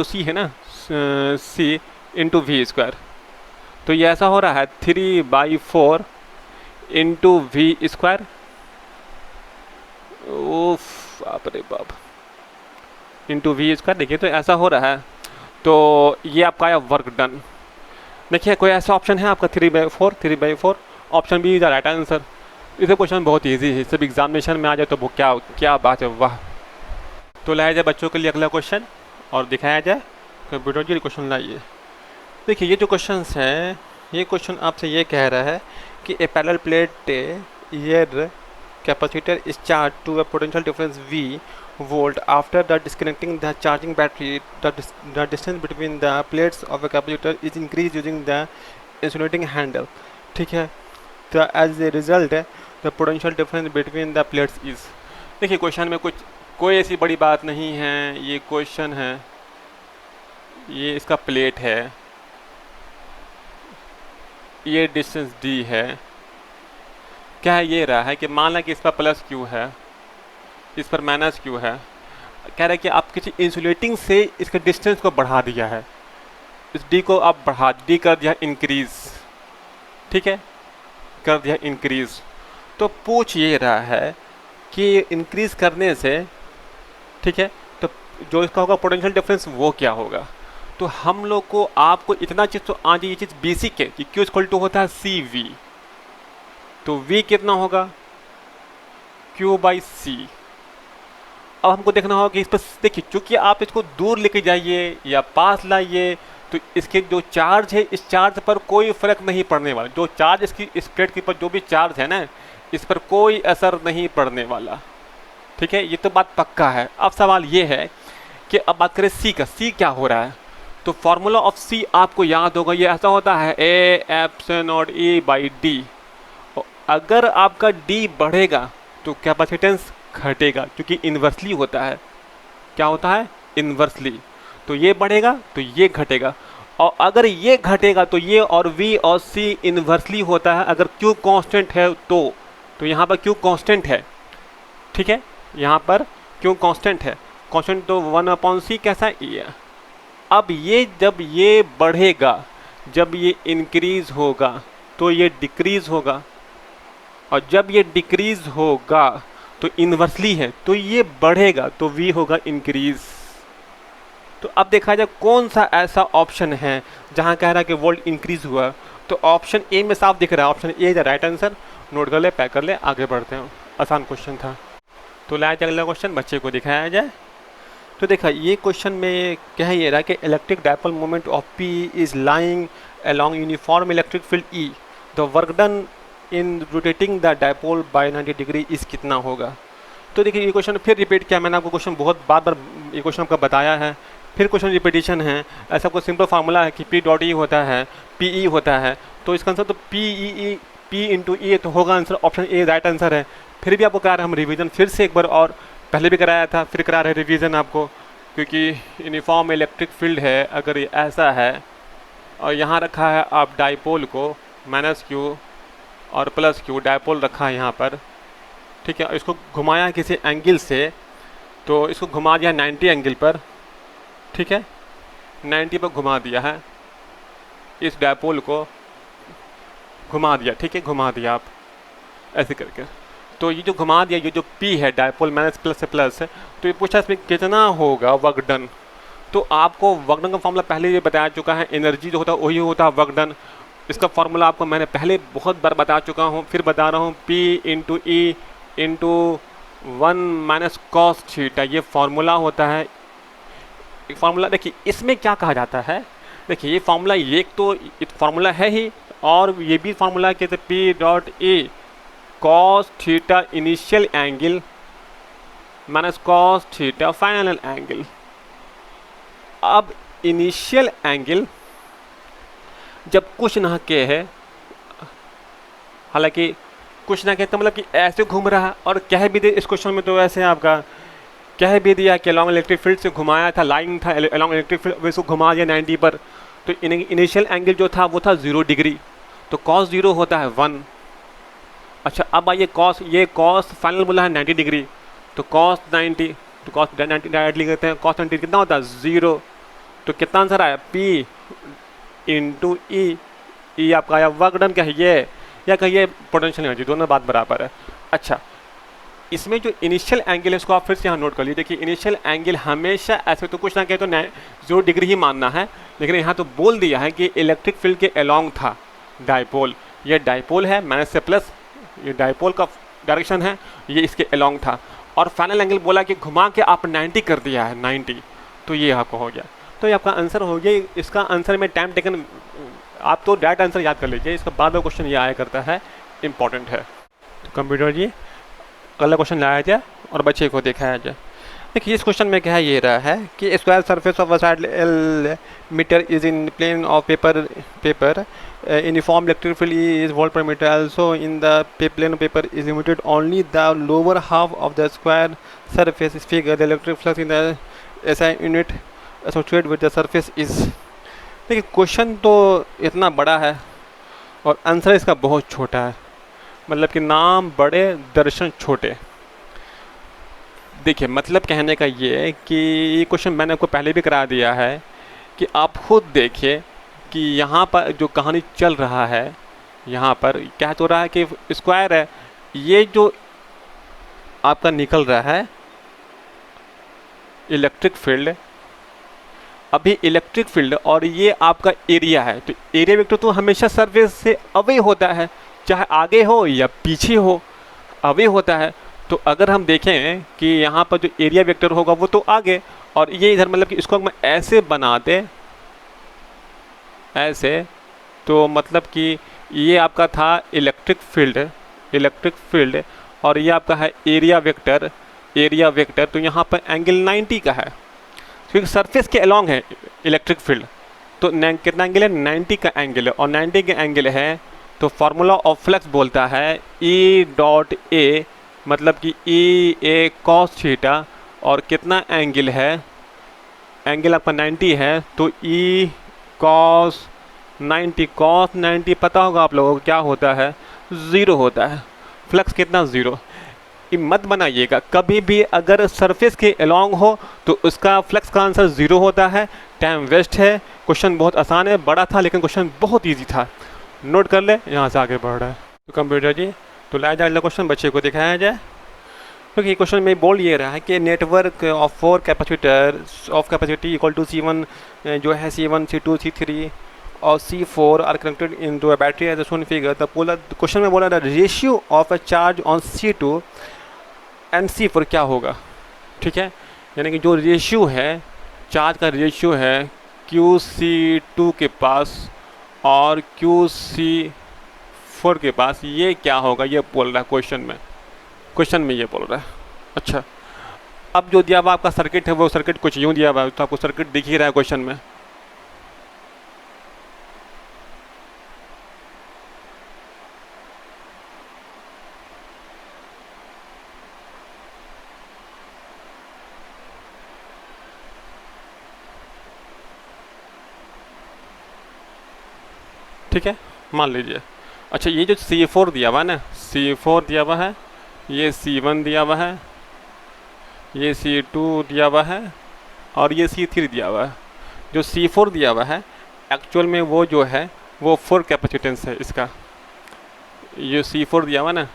C है ना, C इंटू V²। तो ये ऐसा हो रहा है 3/4 इंटू V²। ओफ बाप रे बाप, इंटू V²। देखिए तो ऐसा हो रहा है। तो ये आपका आया वर्क डन। देखिए कोई ऐसा ऑप्शन है आपका 3/4, option B is the right answer. इसे क्वेश्चन बहुत इजी है, सब एग्जामिनेशन में आ जाए तो वो क्या बात है, वाह। तो लाया जाए बच्चों के लिए अगला क्वेश्चन और दिखाया जाए। कंप्यूटर जी क्वेश्चन लाइए। देखिए ये जो क्वेश्चन है, ये क्वेश्चन आपसे ये कह रहा है कि a parallel plate air capacitor is charge to a potential difference V volt after the disconnecting the charging battery. The distance between the plates of a capacitor is increased using the insulating handle. ठीक है, तो as a result the potential difference between the plates is, देखिए question में कोई ऐसी बड़ी बात नहीं है, ये क्वेश्चन है, ये इसका प्लेट है, ये डिस्टेंस डी है। क्या है ये रहा है कि मान ला कि इस पर प्लस क्यू है, इस पर माइनस क्यू है। कह रहा है कि आप किसी इंसुलेटिंग से इसके डिस्टेंस को बढ़ा दिया है, इस डी को आप डी कर दिया इंक्रीज, ठीक है, कर दिया इंक्रीज। तो पूछ ये रहा है कि इंक्रीज करने से, ठीक है, तो जो इसका होगा पोटेंशियल डिफरेंस वो क्या होगा। तो हम लोग को आपको इतना चीज़ तो आज ये चीज़ बेसिक है कि क्यू इक्वल टू होता है सी वी। तो वी कितना होगा, क्यू बाई सी। अब हमको देखना होगा कि इस पर देखिए, चूंकि आप इसको दूर लेके जाइए या पास लाइए तो इसके जो चार्ज है, इस चार्ज पर कोई फर्क नहीं पड़ने वाला। जो चार्ज इसकी इस प्लेट के ऊपर जो भी चार्ज है ना, इस पर कोई असर नहीं पड़ने वाला, ठीक है, ये तो बात पक्का है। अब सवाल ये है कि अब बात करें सी का, सी क्या हो रहा है। तो फॉर्मूला ऑफ सी आपको याद होगा, ये ऐसा होता है A epsilon not E by D. अगर आपका डी बढ़ेगा तो कैपेसिटेंस घटेगा, क्योंकि इन्वर्सली होता है। क्या होता है, इन्वर्सली। तो ये बढ़ेगा तो ये घटेगा, और अगर ये घटेगा तो ये और V और C इन्वर्सली होता है। अगर Q कांस्टेंट है तो यहाँ पर Q कांस्टेंट है, ठीक है, यहाँ पर Q कांस्टेंट है। कांस्टेंट तो 1/C कैसा है। अब ये जब ये बढ़ेगा, जब ये इंक्रीज होगा तो ये डिक्रीज होगा, और जब ये डिक्रीज होगा तो इन्वर्सली है, तो ये बढ़ेगा तो V होगा इंक्रीज। तो अब देखा जाए कौन सा ऐसा ऑप्शन है जहाँ कह रहा है कि वोल्ट इंक्रीज हुआ। तो ऑप्शन ए में साफ दिख रहा है, option A is the right answer. Note कर ले, पैक कर ले, आगे बढ़ते हैं। आसान क्वेश्चन था। तो लाया जाए अगला क्वेश्चन, बच्चे को दिखाया जाए। तो देखा ये क्वेश्चन में कह ये रहा कि electric dipole moment of P is lying along uniform electric field E, the work done in rotating the dipole by 90 degree is कितना होगा। तो देखिए ये क्वेश्चन फिर रिपीट किया मैंने आपको, क्वेश्चन बहुत बार ये क्वेश्चन आपका बताया है, फिर क्वेश्चन रिपीटिशन है। ऐसा कोई सिंपल फार्मूला है कि P डॉट ई होता है, PE होता है। तो इसका आंसर तो P इंटू ई तो होगा answer, option A right answer है। फिर भी आपको कह रहे हैं हम रिवीजन फिर से एक बार, और पहले भी कराया था, फिर करा रहे रिवीजन आपको, क्योंकि यूनिफॉर्म इलेक्ट्रिक फील्ड है। अगर ये ऐसा है और यहाँ रखा है आप डाइपोल को माइनस क्यू और प्लस क्यू, डाइपोल रखा है यहाँ पर, ठीक है, इसको घुमाया किसी एंगल से, तो इसको घुमा दिया 90 एंगल पर, ठीक है, 90 पर घुमा दिया है, इस डायपोल को घुमा दिया, ठीक है, घुमा दिया आप ऐसे करके। तो ये जो घुमा दिया, ये जो P है डायपोल माइनस प्लस से प्लस है, तो ये पूछा इसमें कितना होगा वर्क डन। तो आपको वर्क डन का फॉर्मूला पहले ये बताया चुका है, एनर्जी जो होता है वही होता है वर्क डन। इसका फॉर्मूला आपको मैंने पहले बहुत बार बता चुका हूँ, फिर बता रहा हूँ, P into E into 1 minus cos theta, ये फार्मूला होता है। एक फार्मूला देखिए इसमें क्या कहा जाता है, देखिए ये फार्मूला, ये एक तो फार्मूला है ही, और ये भी फार्मूला कहते हैं P dot A cos theta initial angle minus cos theta final angle. अब इनिशियल एंगल जब कुछ ना के है, हालांकि कुछ ना कहते मतलब कि ऐसे घूम रहा है, और कह भी दे इस क्वेश्चन में तो वैसे आपका कह भी दिया कि अलॉन्ग इलेक्ट्रिक फील्ड से घुमाया था, लाइन था अलॉन्ग इलेक्ट्रिक फील्ड, वैसे घुमा दिया 90 पर। तो इनिशियल एंगल जो था वो था 0 डिग्री, तो कॉस 0 होता है 1। अच्छा अब आइए ये कॉस फाइनल बोला है 90 डिग्री, तो कॉस 90, तो कॉस 90 डायरेक्टली कहते हैं, कॉस 90 कितना होता है 0। तो कितना आंसर आया P इंटू ई आपका आया वर्क डन कहिए या कहिए पोटेंशियल एनर्जी, दोनों बात बराबर है। अच्छा इसमें जो इनिशियल एंगल है इसको आप फिर से यहाँ नोट कर लीजिए। देखिए इनिशियल एंगल हमेशा ऐसे तो कुछ ना कहे तो 0 डिग्री ही मानना है, लेकिन यहाँ तो बोल दिया है कि इलेक्ट्रिक फील्ड के अलोंग था डायपोल, ये डायपोल है माइनस से प्लस, ये डायपोल का डायरेक्शन है, ये इसके अलोंग था, और फाइनल एंगल बोला कि घुमा के आप 90 कर दिया है 90, तो ये आपको हो गया। तो ये आपका आंसर हो गया। इसका आंसर में टाइम टेकन, आप तो डायरेक्ट आंसर याद कर लीजिए, इसका बाद में क्वेश्चन ये आया करता है, इंपॉर्टेंट है। तो कंप्यूटर जी अगला क्वेश्चन लाया जाए और बच्चे को दिखाया जाए। देखिए इस क्वेश्चन में क्या है, ये रहा है कि square surface of a side L metre is in plane of paper uniform electric field is volt per meter. Also in the plane of paper is emitted only the lower half of the square surface is figure. The electric flux in the SI unit associated with the surface is. देखिए question तो इतना बड़ा है और answer इसका बहुत छोटा है, मतलब कि नाम बड़े दर्शन छोटे। देखिए मतलब कहने का ये है कि ये क्वेश्चन मैंने आपको पहले भी करा दिया है कि आप खुद देखिए कि यहाँ पर जो कहानी चल रहा है, यहाँ पर क्या हो रहा है कि स्क्वायर है, ये जो आपका निकल रहा है इलेक्ट्रिक फील्ड, अभी इलेक्ट्रिक फील्ड और ये आपका एरिया है, तो एरिया वेक्टर तो हमेशा सरफेस से अवे होता है, चाहे आगे हो या पीछे हो अवे होता है। तो अगर हम देखें कि यहाँ पर जो एरिया वेक्टर होगा वो तो आगे, और ये इधर मतलब कि इसको मैं ऐसे बना दे ऐसे, तो मतलब कि ये आपका था इलेक्ट्रिक फील्ड और ये आपका है एरिया वेक्टर। तो यहाँ पर एंगल 90 का है क्योंकि सरफेस के अलोंग है इलेक्ट्रिक फील्ड, तो कितना एंगल है 90 का एंगल है, और 90 का एंगल है तो फार्मूला ऑफ फ्लक्स बोलता है E डॉट ए, मतलब कि ई ए कॉस थीटा, और कितना एंगल है, एंगल आपका 90 है तो ई कॉस 90 पता होगा आप लोगों को क्या होता है, ज़ीरो होता है। फ्लक्स कितना, ज़ीरो। मत बनाइएगा कभी भी, अगर सरफेस के अलोंग हो तो उसका फ्लक्स का आंसर ज़ीरो होता है, टाइम वेस्ट है। क्वेश्चन बहुत आसान है, बड़ा था लेकिन क्वेश्चन बहुत ईजी था, नोट कर ले, यहाँ से आगे बढ़ रहा है। तो कंप्यूटर जी तो लाया जाए अगला क्वेश्चन, बच्चे को दिखाया जाए। क्योंकि ये क्वेश्चन में बोल ये रहा है कि network of 4 capacitor of capacity equal to C1 जो है C1 C2 C3 और C4 are connected into a battery as a shown figure. The polar question में बोला था ratio of a charge on C2 and C4 क्या होगा, ठीक है। यानी कि जो रेशियो है, चार्ज का रेशियो है QC2 के पास और QC4 के पास, ये क्या होगा, ये बोल रहा है क्वेश्चन में ये बोल रहा है। अच्छा, अब जो दिया हुआ आपका सर्किट है वो सर्किट कुछ यूँ दिया हुआ है, तो आपको सर्किट दिख ही रहा है क्वेश्चन में। ठीक है, मान लीजिए। अच्छा, ये जो C4 दिया हुआ है ना, C4 दिया हुआ है, ये C1 दिया हुआ है, ये C2 दिया हुआ है और ये C3 दिया हुआ है। जो C4 दिया हुआ है एक्चुअल में वो जो है वो 4 कैपेसिटेंस है इसका। ये C4 दिया हुआ ना,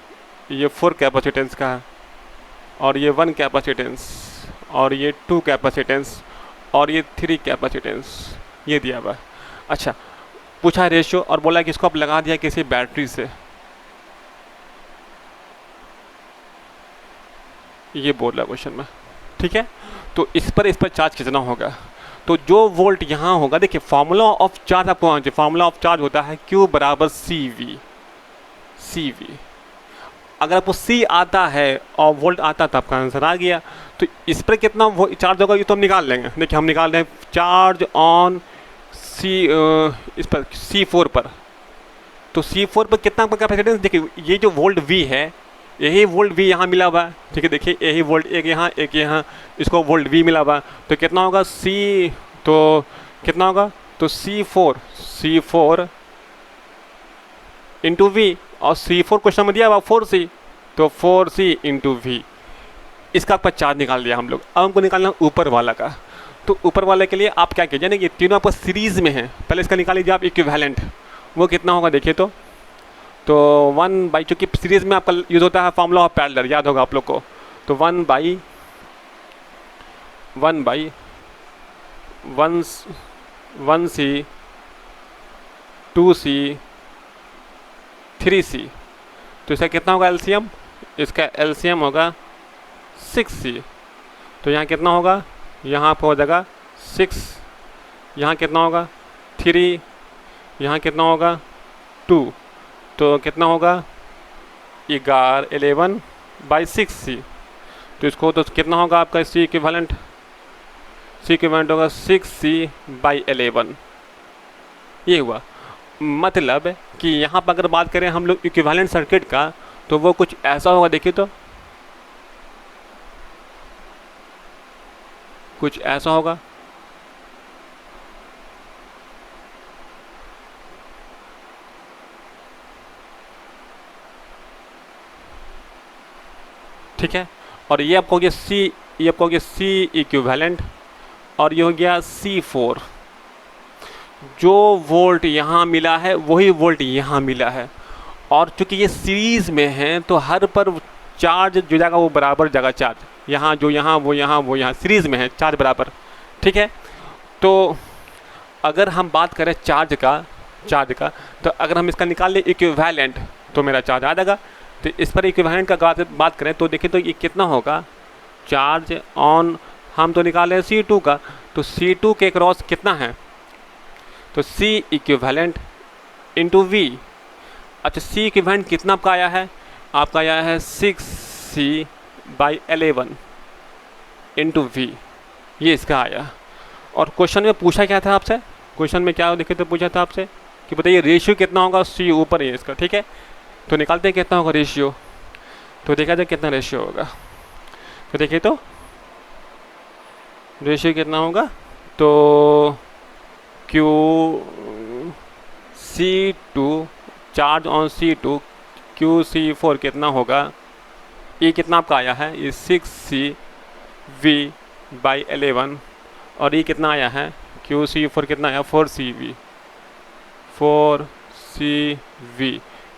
ये 4 कैपेसिटेंस का है, और ये 1 कैपेसिटेंस, और ये 2 कैपेसिटेंस, और ये 3 कैपेसिटेंस, ये दिया हुआ है। अच्छा, पूछा रेशियो और बोला कि इसको आप लगा दिया किसी बैटरी से, ये बोल रहा है क्वेश्चन में, ठीक है। तो इस पर चार्ज कितना होगा, तो जो वोल्ट यहाँ होगा, देखिए फार्मूला ऑफ चार्ज आपको आना चाहिए। फार्मूला ऑफ चार्ज होता है Q बराबर CV। अगर आपको C आता है और वोल्ट आता तो आपका आंसर आ गया। तो इस पर कितना वो चार्ज होगा ये तो हम निकाल लेंगे। देखिए हम निकाल रहे हैं चार्ज ऑन इस पर C4 पर, तो C4 पर कितना कैपेसिटेंस, देखिए ये जो वोल्ट V है, यही वोल्ट V यहाँ मिला हुआ है, ठीक है। देखिए यही वोल्ट एक यहाँ, इसको वोल्ट V मिला हुआ है, तो कितना होगा तो कितना होगा, तो C4 इंटू V, और C4 क्वेश्चन में दिया हुआ 4C, तो 4C इंटू V। इसका आपका चार्ज निकाल दिया हम लोग। अब हमको निकालना ऊपर वाला का, तो ऊपर वाले के लिए आप क्या कीजिए ना, ये तीनों आपको सीरीज़ में है, पहले इसका निकाल लीजिए आप इक्विवेलेंट, वो कितना होगा देखिए, तो 1 बाई, चूँकि सीरीज़ में आपका यूज़ होता है फार्मूला ऑफ पैरेलल, याद होगा आप लोग को, तो 1 बाई 1C 2C 3C, तो इसका कितना होगा एलसीएम, इसका एलसीएम होगा 6C। तो यहाँ कितना होगा, यहाँ पर हो जाएगा 6, यहाँ कितना होगा 3, यहाँ कितना होगा 2, तो कितना होगा 11 बाई 6C। तो इसको तो कितना होगा आपका सी इक्विवेलेंट होगा 6C/11। ये हुआ। मतलब कि यहाँ पर अगर बात करें हम लोग इक्विवेलेंट सर्किट का, तो वो कुछ ऐसा होगा, देखिए तो कुछ ऐसा होगा। ठीक है, और ये आपको हो गया सी इक्विवेलेंट, और ये हो गया C4। जो वोल्ट यहाँ मिला है वही वोल्ट यहाँ मिला है, और चूंकि ये सीरीज़ में है तो हर पर चार्ज जो जाएगा वो बराबर जाएगा। चार्ज यहाँ जो यहाँ वो यहाँ सीरीज़ में है, चार्ज बराबर। ठीक है, तो अगर हम बात करें चार्ज का, तो अगर हम इसका निकाल लें इक्विवेलेंट तो मेरा चार्ज आ जाएगा। तो इस पर इक्विवेलेंट का बात करें तो देखिए तो ये कितना होगा, चार्ज ऑन हम तो निकाले C2 का, तो C2 के क्रॉस कितना है, तो C इक्विवेलेंट इंटू V। अच्छा, C इक्विवेलेंट कितना आपका आया है, आपका आया है 6C/11 इंटू V, ये इसका आया। और क्वेश्चन में पूछा क्या था आपसे, क्वेश्चन में क्या देखे तो पूछा था आपसे कि बताइए रेशियो कितना होगा, C ऊपर है इसका। ठीक है, तो निकालते हैं कितना होगा रेशियो, तो देखा जाए कितना रेशियो होगा। तो देखिए तो रेशियो कितना होगा, तो QC2 charge on C2 QC4 कितना होगा, ये कितना आपका आया है, ये 6CV/11, और ये कितना आया है QC4 कितना आया 4CV।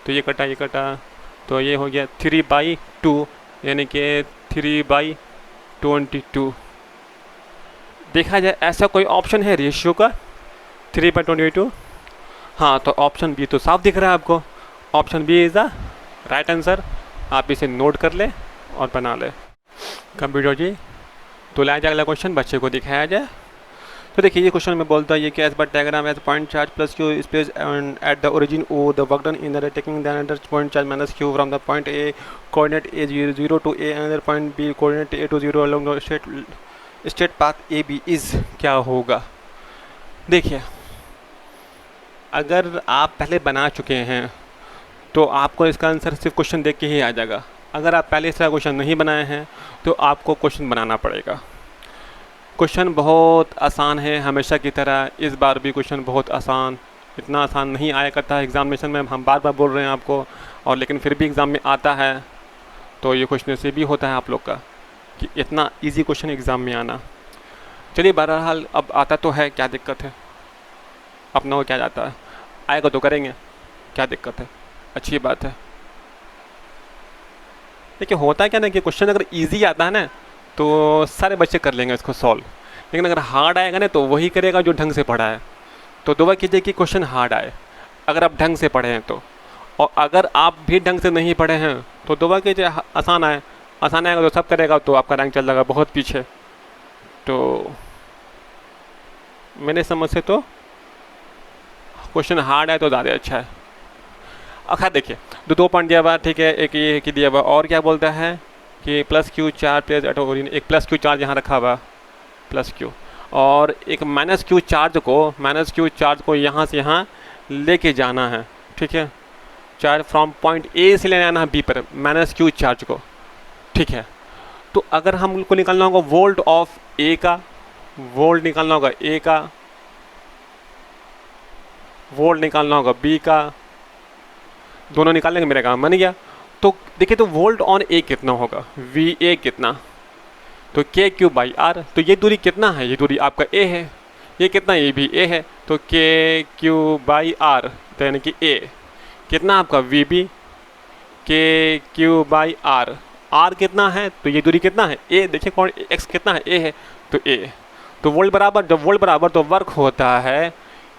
तो ये कटा, तो ये हो गया 3/2, यानी कि 3/22। देखा जाए ऐसा कोई ऑप्शन है रेशियो का 3/22? हाँ, तो ऑप्शन बी तो साफ दिख रहा है आपको, option B is the right answer. आप इसे नोट कर ले और बना ले। कंप्यूटर जी, तो लाया जाए अगला क्वेश्चन, बच्चे को दिखाया जाए। तो देखिए ये क्वेश्चन में बोलता है ये कि as but diagram as point charge plus Q is placed at the origin O the work done in the taking the another point charge minus Q from the point A coordinate A0 to a another point B coordinate A to 0 along the straight path A B is क्या होगा। देखिए अगर आप पहले बना चुके हैं तो आपको इसका आंसर सिर्फ क्वेश्चन देख के ही आ जाएगा। अगर आप पहले इसका क्वेश्चन नहीं बनाए हैं तो आपको क्वेश्चन बनाना पड़ेगा। क्वेश्चन बहुत आसान है हमेशा की तरह, इस बार भी क्वेश्चन बहुत आसान, इतना आसान नहीं आया करता है एग्जामिनेशन में, हम बार बार बोल रहे हैं आपको, और लेकिन फिर भी एग्ज़ाम में आता है। तो ये क्वेश्चन से भी होता है आप लोग का कि इतना इजी क्वेश्चन एग्ज़ाम में आना। चलिए बहरहाल अब आता तो है, क्या दिक्कत है, अपना वो क्या जाता है, आएगा तो करेंगे, क्या दिक्कत है, अच्छी बात है। देखिए होता है क्या ना कि क्वेश्चन अगर इजी आता है ना तो सारे बच्चे कर लेंगे इसको सॉल्व, लेकिन अगर हार्ड आएगा ना तो वही करेगा जो ढंग से पढ़ा है। तो दुआ कीजिए कि क्वेश्चन हार्ड आए अगर आप ढंग से पढ़े हैं तो, और अगर आप भी ढंग से नहीं पढ़े हैं तो दुआ कीजिए आसान आए, आसान आएगा तो सब करेगा तो आपका रैंक चल जाएगा बहुत पीछे। तो मेरे समझ से तो क्वेश्चन हार्ड है तो ज़्यादा अच्छा है। अच्छा देखिए दो पॉइंट दिया हुआ, ठीक है, एक ये कि दिया हुआ, और क्या बोलता है कि plus Q charge place at origin, एक प्लस क्यू चार्ज यहाँ रखा हुआ प्लस क्यू, और एक माइनस क्यू चार्ज को यहाँ से यहाँ लेके जाना है। ठीक है, चार्ज फ्रॉम पॉइंट ए से लेने आना है बी पर माइनस क्यू चार्ज को। ठीक है, तो अगर हमको निकालना होगा वोल्ट ऑफ ए का, वोल्ट निकालना होगा ए का, वोल्ट निकालना होगा बी का, दोनों निकालेंगे, मेरा काम बन गया। तो देखिए तो वोल्ट ऑन ए कितना होगा, वी ए कितना, तो के क्यू बाई आर। तो ये दूरी कितना है, ये दूरी आपका ए है, ये कितना, ये भी ए है, तो के क्यू बाई आर, तो यानी कि ए कितना आपका वी बी, के क्यू बाई आर, आर कितना है तो ये दूरी कितना है ए, देखिए कौन एक्स कितना है ए है, तो ए। तो वोल्ट बराबर, जब वोल्ट बराबर तो वर्क होता है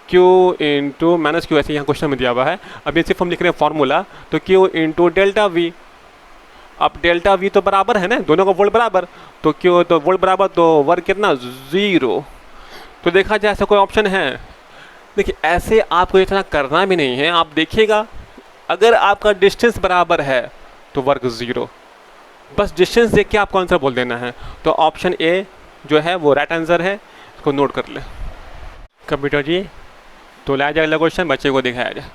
Q इंटू माइनस क्यू, ऐसे यहाँ क्वेश्चन में दिया हुआ है। अब ये सिर्फ हम लिख रहे हैं फॉर्मूला, तो Q इंटू डेल्टा वी। अब डेल्टा वी तो बराबर है ना, दोनों का वोल्ट बराबर, तो Q तो वोल्ट बराबर तो वर्क कितना 0। तो देखा जाए ऐसा कोई ऑप्शन है, देखिए ऐसे आपको इतना करना भी नहीं है। आप देखिएगा अगर आपका डिस्टेंस बराबर है तो वर्क 0, बस डिस्टेंस देख के आपको आंसर बोल देना है। तो ऑप्शन ए जो है वो राइट आंसर है, इसको नोट कर ले कंप्यूटर जी। तो लाया जाए अगला क्वेश्चन, बच्चे को दिखाया जाए।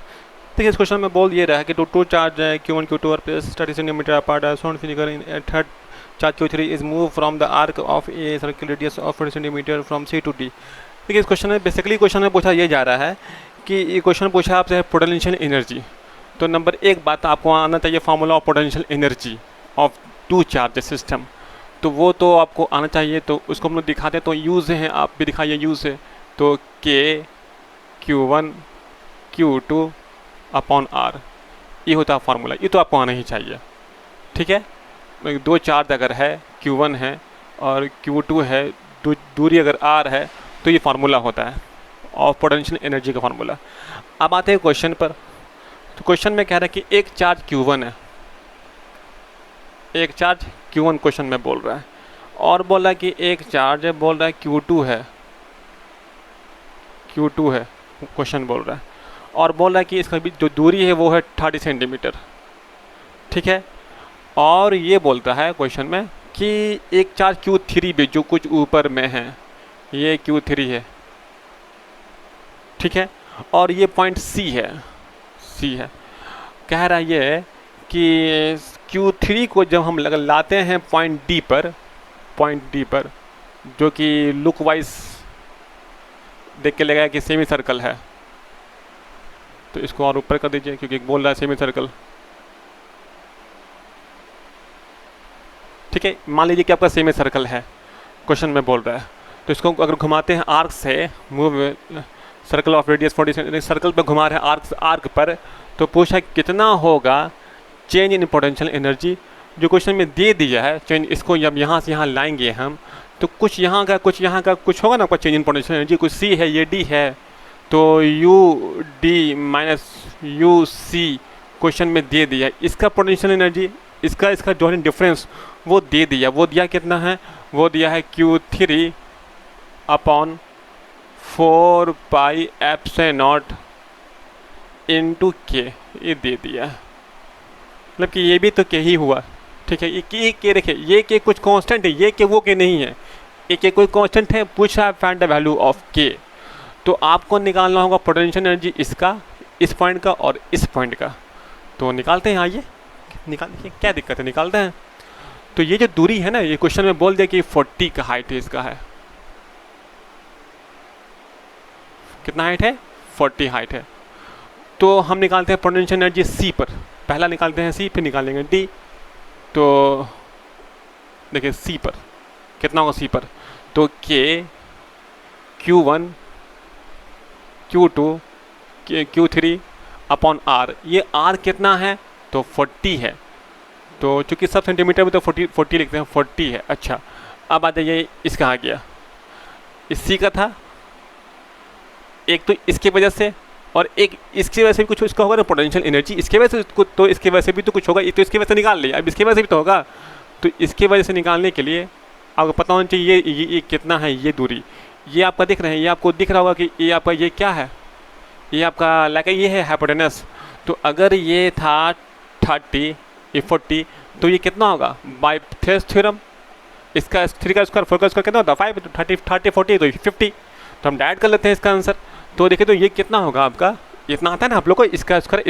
देखिए इस क्वेश्चन में बोल ये रहा है कि टू चार्ज है Q1 Q2 और plus 30 centimetre apart sound physical in third charge Q3 is move from the arc of a circle radius of 40 centimetre from C to D। देखिए इस क्वेश्चन में बेसिकली क्वेश्चन में पूछा ये जा रहा है कि ये क्वेश्चन पूछा आपसे पोटेंशियल एनर्जी। तो नंबर एक बात आपको आना चाहिए formula of potential energy of two charge system, तो वो तो आपको आना चाहिए। तो उसको हम लोग दिखाते हैं, तो यूज़ है, आप भी दिखाइए यूज़ है। तो K Q1 Q2 upon R, ये होता है फार्मूला, ये तो आपको आना ही चाहिए। ठीक है, दो चार्ज अगर है Q1 है और Q2 है, दूरी अगर R है, तो ये फार्मूला होता है और पोटेंशियल एनर्जी का फार्मूला। अब आते हैं क्वेश्चन पर। तो क्वेश्चन में कह रहा है कि एक चार्ज Q1 है, एक चार्ज Q1 क्वेश्चन में बोल रहा है, और बोल रहा है कि एक चार्ज है, बोल रहा है Q2 है, Q2 है क्वेश्चन बोल रहा है, और बोल रहा है कि इसका भी जो दूरी है वो है 30 सेंटीमीटर। ठीक है, और ये बोलता है क्वेश्चन में कि एक चार्ज Q3 भी जो कुछ ऊपर में है, ये Q3 है। ठीक है, और ये पॉइंट C है, C है। कह रहा है ये कि Q3 को जब हम लाते हैं पॉइंट D पर, जो कि लुक वाइज देख के लगा कि सेमी सर्कल है, तो इसको और ऊपर कर दीजिए क्योंकि बोल रहा है सेमी सर्कल। ठीक है, मान लीजिए कि आपका सेमी सर्कल है, क्वेश्चन में बोल रहा है, तो इसको अगर घुमाते हैं आर्क से, move circle of radius 40 centimetre, circle पर घुमा रहे हैं आर्क पर, तो पूछा कितना होगा चेंज इन पोटेंशियल एनर्जी। जो क्वेश्चन में दे दिया है चेंज, इसको जब यहाँ से यहाँ लाएंगे हम, तो कुछ यहाँ का कुछ होगा ना आपका चेंज इन पोटेंशियल एनर्जी। कुछ C है, ये D है, तो UD माइनस UC क्वेश्चन में दे दिया। इसका पोटेंशियल एनर्जी, इसका जो है डिफरेंस वो दे दिया। वो दिया कितना है, वो दिया है Q3 upon 4 pi epsilon into K, ये दे दिया। मतलब कि ये भी तो K ही हुआ। ठीक है, ये K रखे, ये K कुछ कांस्टेंट है, ये K वो K नहीं है, ये K कोई कांस्टेंट है। पूछा find the value of K, तो आपको निकालना होगा पोटेंशियल एनर्जी इसका, इस पॉइंट का और इस पॉइंट का। तो निकालते हैं, आइए निकालिए, क्या दिक्कत है, निकालते हैं। तो ये जो दूरी है ना, ये क्वेश्चन में बोल दिया कि 40 का हाइट है, इसका है कितना हाइट है, 40 हाइट है। तो हम निकालते हैं पोटेंशियल एनर्जी C पर, पहला निकालते हैं C, फिर निकालेंगे D। तो देखिए C पर कितना होगा, C पर तो K Q1 Q2 Q3 upon R, ये R कितना है, तो 40 है। तो चूँकि सब सेंटीमीटर में तो 40 लिखते हैं, 40 है। अच्छा, अब आ जाइए, इसका आ गया, इस C का था, एक तो इसकी वजह से और एक इसकी वजह से भी कुछ इसका होगा ना पोटेंशियल एनर्जी, इसके वजह से तो इसकी वजह से भी तो कुछ होगा, ये तो इसकी वजह से निकाल लिया, अब इसकी वजह से भी तो होगा। तो इसकी वजह से निकालने के लिए आपको पता होना चाहिए ये कितना है, ये दूरी, ये आपका दिख रहे हैं, ये आपको दिख रहा होगा कि ये आपका ये क्या है, ये आपका लाइक ये है हाइपोटेनस। तो अगर ये था 30, ये 40, तो ये कितना होगा बाय थेस थ्योरम, इसका 3 का स्क्वायर 4 का स्क्वायर कितना होता है 5, 30 40 तो 50। तो हम डायरेक्ट कर लेते हैं इसका आंसर। तो देखिए, तो ये कितना होगा आपका, इतना आता है ना आप लोग को, इसका स्क्वायर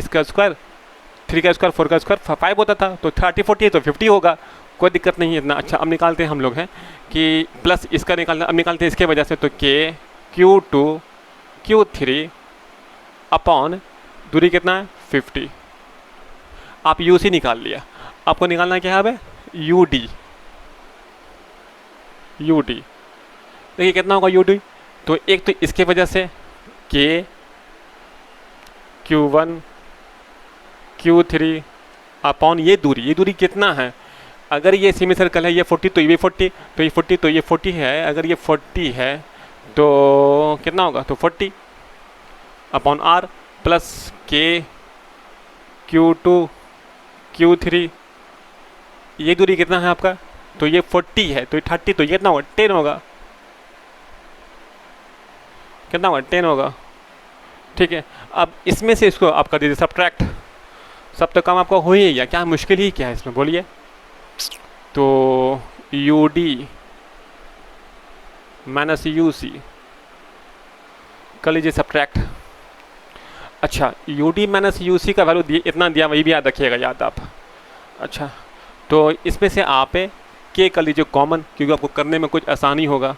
3 का स्क्वायर 4 का स्क्वायर 5 होता था, तो 30 40 तो 50 होगा, कोई दिक्कत नहीं है इतना। अच्छा, अब निकालते हैं हम लोग हैं कि प्लस इसका निकालना, अब निकालते हैं इसके वजह से। तो K Q2 Q3 अपॉन दूरी कितना है 50, आप UC निकाल लिया। आपको निकालना क्या है, UD। देखिए कितना होगा UD, तो एक तो इसके वजह से K Q1 Q3 अपॉन ये दूरी कितना है, अगर ये सेमी सर्कल है, ये 40 तो ये 40, तो ये 40 तो ये 40 है, अगर ये 40 है तो कितना होगा, तो 40 upon R plus K Q2 Q3, ये दूरी कितना है आपका, तो ये 40 है, तो ये 30, तो ये कितना होगा 10 होगा, कितना होगा 10 होगा। ठीक है, अब इसमें से इसको आप कर दीजिए सब्ट्रैक्ट, सब तो काम आपका हो ही गया, क्या मुश्किल ही क्या है इसमें, बोलिए तो U D minus you see कर लीजिए सब्ट्रैक्ट। अच्छा, U D minus you see का वैल्यू इतना दिया, वही भी याद रखिएगा, याद आप। अच्छा, तो इसमें से आप के कर लीजिए कॉमन, क्योंकि आपको करने में कुछ आसानी होगा।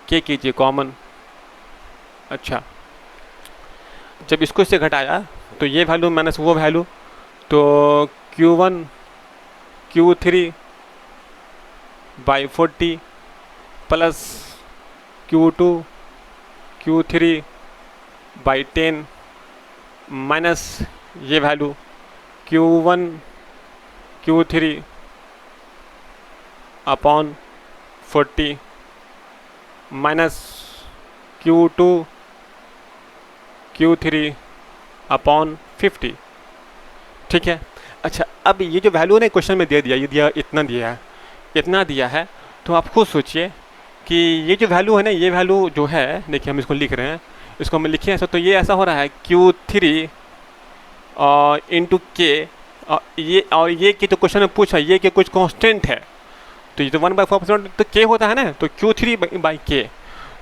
के कीजिए कॉमन। अच्छा, जब इसको इससे घटाया तो ये वैल्यू माइनस वो वैल्यू, तो Q1 Q3 by 40 plus Q2 Q3 by 10 minus ये value Q1 Q3 upon 40 minus Q2 Q3 upon 50। ठीक है। अच्छा, अब ये जो वैल्यू ने क्वेश्चन में दे दिया, ये दिया इतना दिया है, इतना दिया है, तो आप खुद सोचिए कि ये जो वैल्यू है ना, ये वैल्यू जो है, देखिए हम इसको लिख रहे हैं, इसको हम लिखे ऐसा, तो ये ऐसा हो रहा है Q3 इंटू के, और ये कि तो क्वेश्चन में पूछा ये कि कुछ कांस्टेंट है, तो ये तो 1/4% तो के होता है ना, तो Q3 बाई के।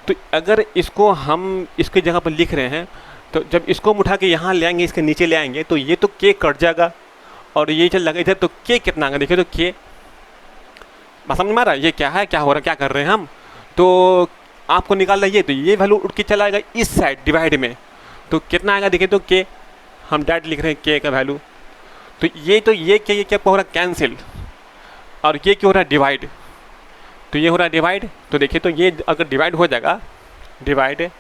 तो अगर इसको हम इसकी जगह पर लिख रहे हैं, तो जब इसको उठा के यहाँ ले आएंगे, इसके नीचे ले आएंगे, तो ये तो के कट जाएगा और ये चल जाएगा इधर, तो के कितना आएगा, देखिए तो के, बात समझ में आ रहा है ये क्या है, क्या हो रहा है, क्या कर रहे हैं हम। तो आपको निकाल रही है, तो ये वैल्यू उठ के चला आएगा इस साइड डिवाइड में, तो कितना आएगा देखिए, तो के हम डायरेक्ट लिख रहे हैं के का वैल्यू, तो ये क्या हो रहा है कैंसिल, और ये क्या हो रहा है डिवाइड, तो ये हो रहा है डिवाइड, तो देखिए तो ये अगर डिवाइड हो जाएगा, डिवाइड,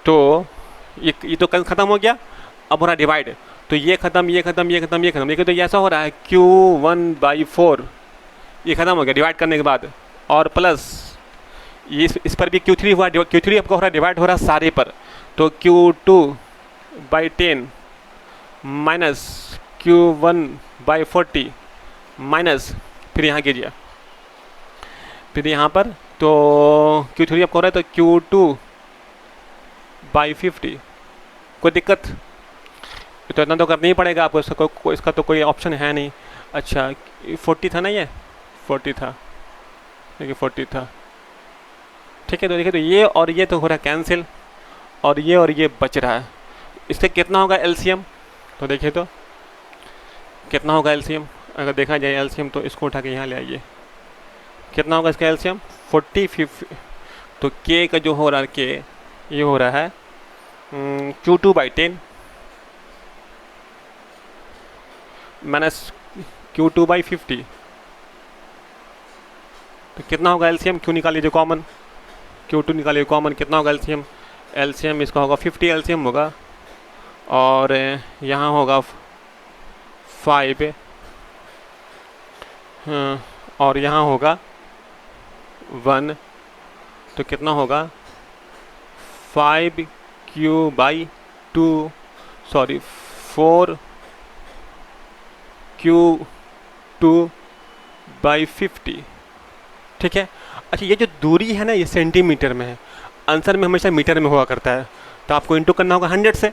तो ये तो खत्म हो गया, अब हो रहा है डिवाइड, तो ये खत्म, ये खत्म, ये खत्म, ये खत्म, देखिए तो ये ऐसा हो रहा है Q1/4, ये खत्म हो गया डिवाइड करने के बाद, और प्लस ये इस पर भी Q3 हुआ, Q3 आपका हो रहा है डिवाइड हो रहा है सारे पर, तो Q2/10 माइनस Q1/40 माइनस, फिर यहाँ कीजिए, फिर यहाँ पर तो Q3 आपको हो रहा है तो Q2/50, कोई दिक्कत, तो इतना तो करना ही पड़ेगा आपको, इसका तो कोई ऑप्शन है नहीं। अच्छा, 40 था ना, ये 40 था, देखिए 40 था, ठीक है। तो देखिए तो ये और ये तो हो रहा है कैंसिल, और ये बच रहा है, इससे कितना होगा एलसीएम, तो देखिए तो कितना होगा एलसीएम, अगर देखा जाए एलसीएम, तो इसको उठा के यहाँ ले आइए, कितना होगा इसका एलसीएम 40/50, तो के का जो हो रहा है के, ये हो रहा है Q2/10 माइनस Q2/50, तो कितना होगा एलसीएम, क्यों निकाल लीजिए कॉमन, Q2 निकालिए कॉमन, कितना होगा एलसीएम, एलसीएम इसका होगा 50 एलसीएम होगा, और यहाँ होगा 5, और यहाँ होगा 1, तो कितना होगा 4Q/50, ठीक है। अच्छा, ये जो दूरी है ना, ये सेंटीमीटर में है, आंसर में हमेशा मीटर में हुआ करता है, तो आपको इंटू करना होगा 100 से,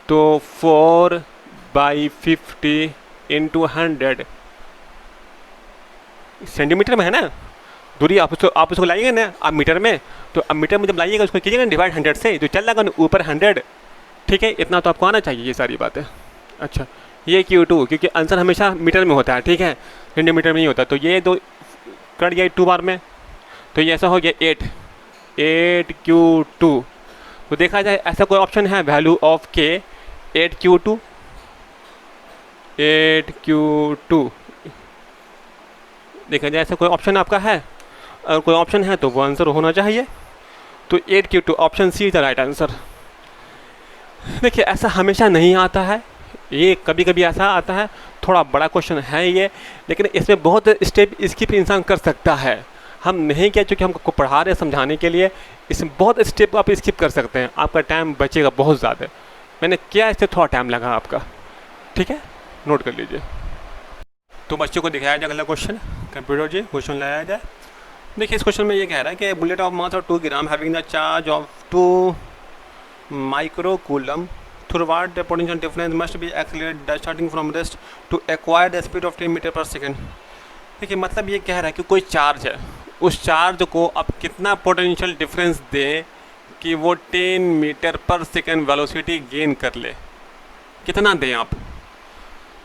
तो 4/50 इंटू 100 सेंटीमीटर में है ना दूरी, आप उसको लाइएगा ना आप मीटर में, तो अब मीटर में जब लाइएगा उसको कीजिएगा ना डिवाइड 100 से, तो चल जाएगा ना ऊपर 100, ठीक है। इतना तो आपको आना चाहिए ये सारी बातें। अच्छा, ये Q2, क्योंकि आंसर हमेशा मीटर में होता है, ठीक है, सेंटीमीटर में नहीं होता, तो ये दो कट गया 2 बार में, तो ये ऐसा हो गया 8Q2, तो देखा जाए ऐसा कोई ऑप्शन है वैल्यू ऑफ के 8Q2, देखा जाए ऐसा कोई ऑप्शन आपका है, अगर कोई ऑप्शन है तो वो आंसर होना चाहिए, तो 8Q2 option C is the right answer. देखिए ऐसा हमेशा नहीं आता है, ये कभी कभी ऐसा आता है, थोड़ा बड़ा क्वेश्चन है ये, लेकिन इसमें बहुत स्टेप स्किप इंसान कर सकता है, हम नहीं किया चूँकि हमको पढ़ा रहे समझाने के लिए, इसमें बहुत स्टेप आप स्किप कर सकते हैं, आपका टाइम बचेगा बहुत ज़्यादा। मैंने किया इससे थोड़ा टाइम लगा आपका, ठीक है, नोट कर लीजिए। तो बच्चों को दिखाया जाए अगला क्वेश्चन, कंप्यूटर जी क्वेश्चन लाया जाए। देखिए इस क्वेश्चन में ये कह रहा है कि bullet of mass of 2 gram having the charge of 2 micro coulomb throughout the potential difference must be accelerated starting from rest to acquire the speed of 10 metre पर सेकेंड। देखिए मतलब ये कह रहा है कि कोई चार्ज है, उस चार्ज को अब कितना पोटेंशियल डिफरेंस दे कि वो 10 मीटर पर सेकेंड वेलोसिटी गेन कर ले, कितना दें आप।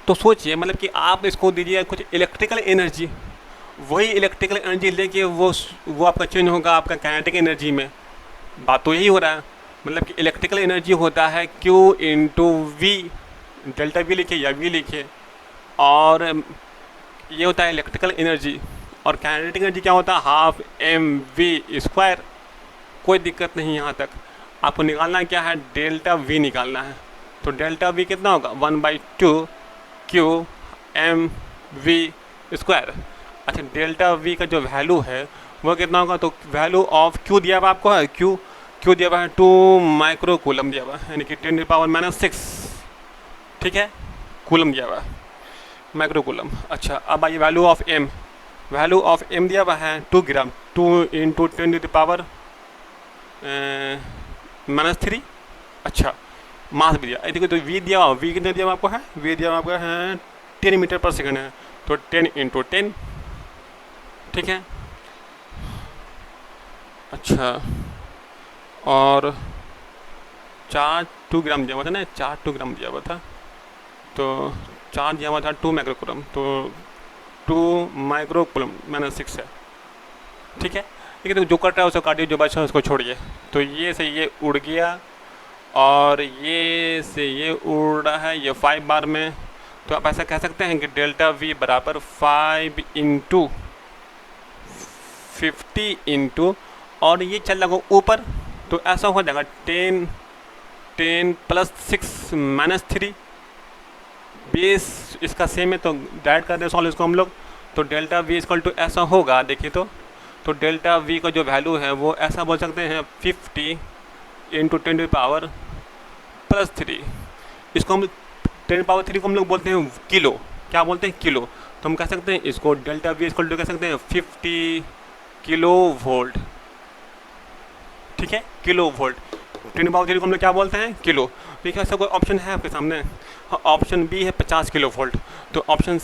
तो सोचिए मतलब कि आप इसको दीजिए कुछ इलेक्ट्रिकल एनर्जी, वही इलेक्ट्रिकल एनर्जी लेके वो आपका चेंज होगा आपका काइनेटिक एनर्जी में। बात तो यही हो रहा है, मतलब कि इलेक्ट्रिकल एनर्जी होता है Q into V, delta V लिखिए या वी लिखिए, और ये होता है इलेक्ट्रिकल एनर्जी। और काइनेटिक एनर्जी क्या होता है, हाफ mv²। कोई दिक्कत नहीं यहाँ तक। आपको निकालना क्या है, डेल्टा वी निकालना है। तो डेल्टा वी कितना होगा, 1/2 Q mv²। अच्छा डेल्टा वी का जो वैल्यू है वो कितना होगा, तो वैल्यू ऑफ Q दिया हुआ आपको है, Q दिया हुआ है 2 माइक्रो कूलम दिया हुआ है, यानी कि 10⁻⁻�6, ठीक है, कूलम दिया हुआ है, माइक्रो कूलम। अच्छा अब आइए value of M, value of M दिया हुआ है 2 ग्राम, 2 इंटू 10⁻⁻3। अच्छा मास भी दिया, देखिए तो V दिया हुआ, V कितना दिया हुआ आपको है, V दिया हुआ आपको है 10 मीटर पर सेकेंड है, तो 10 इंटू 10, ठीक है। अच्छा और चार्ज 2 ग्राम दिया हुआ था ना, चार्ज 2 ग्राम दिया हुआ था, तो चार्ज दिया हुआ था 2 माइक्रो कूलम, तो 2 माइक्रो कूलम -6 है, ठीक है। लेकिन तो जो कट रहा है उसको काटिए, जो बचा है उसको छोड़िए। तो ये से ये उड़ गया और ये से ये उड़ रहा है, ये 5 बार में। तो आप ऐसा कह सकते हैं कि डेल्टा वी बराबर 5 इंटू 50 इंटू, और ये चल रहा ऊपर, तो ऐसा हो जाएगा 10 + 6 - 3। बेस इसका सेम है तो डायरेक्ट कर दें सॉल्व इसको हम लोग। तो डेल्टा वी इक्वल टू ऐसा होगा, देखिए तो डेल्टा वी का जो वैल्यू है वो ऐसा बोल सकते हैं 50 इंटू 10⁻3। इसको हम 10⁻3 को हम लोग बोलते हैं किलो, क्या बोलते हैं, किलो। तो हम कह सकते हैं इसको डेल्टा वी इक्वल टू कह सकते हैं 50 किलो वोल्ट, ठीक है, किलो वोल्ट। 10⁻3 को हम लोग क्या बोलते हैं, किलो। देखिए ऐसा कोई ऑप्शन है आपके सामने, हाँ ऑप्शन बी है 50 किलो वोल्ट, तो option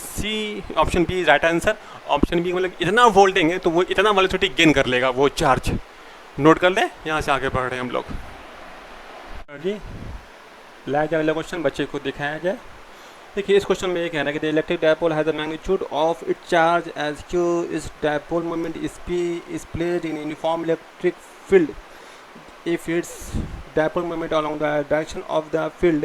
B right answer. Option B मतलब इतना वोल्ट देंगे तो वो इतना वेलोसिटी गेन कर लेगा वो चार्ज। नोट कर ले, यहाँ से आगे बढ़ रहे हैं हम लोग जी। लाया जाए अगला क्वेश्चन, बच्चे को दिखाया जाए। देखिए इस क्वेश्चन में ये कहना है कि the electric dipole has the magnitude of its charge as Q is dipole moment is P is placed in uniform electric field if its dipole moment along the direction of the field,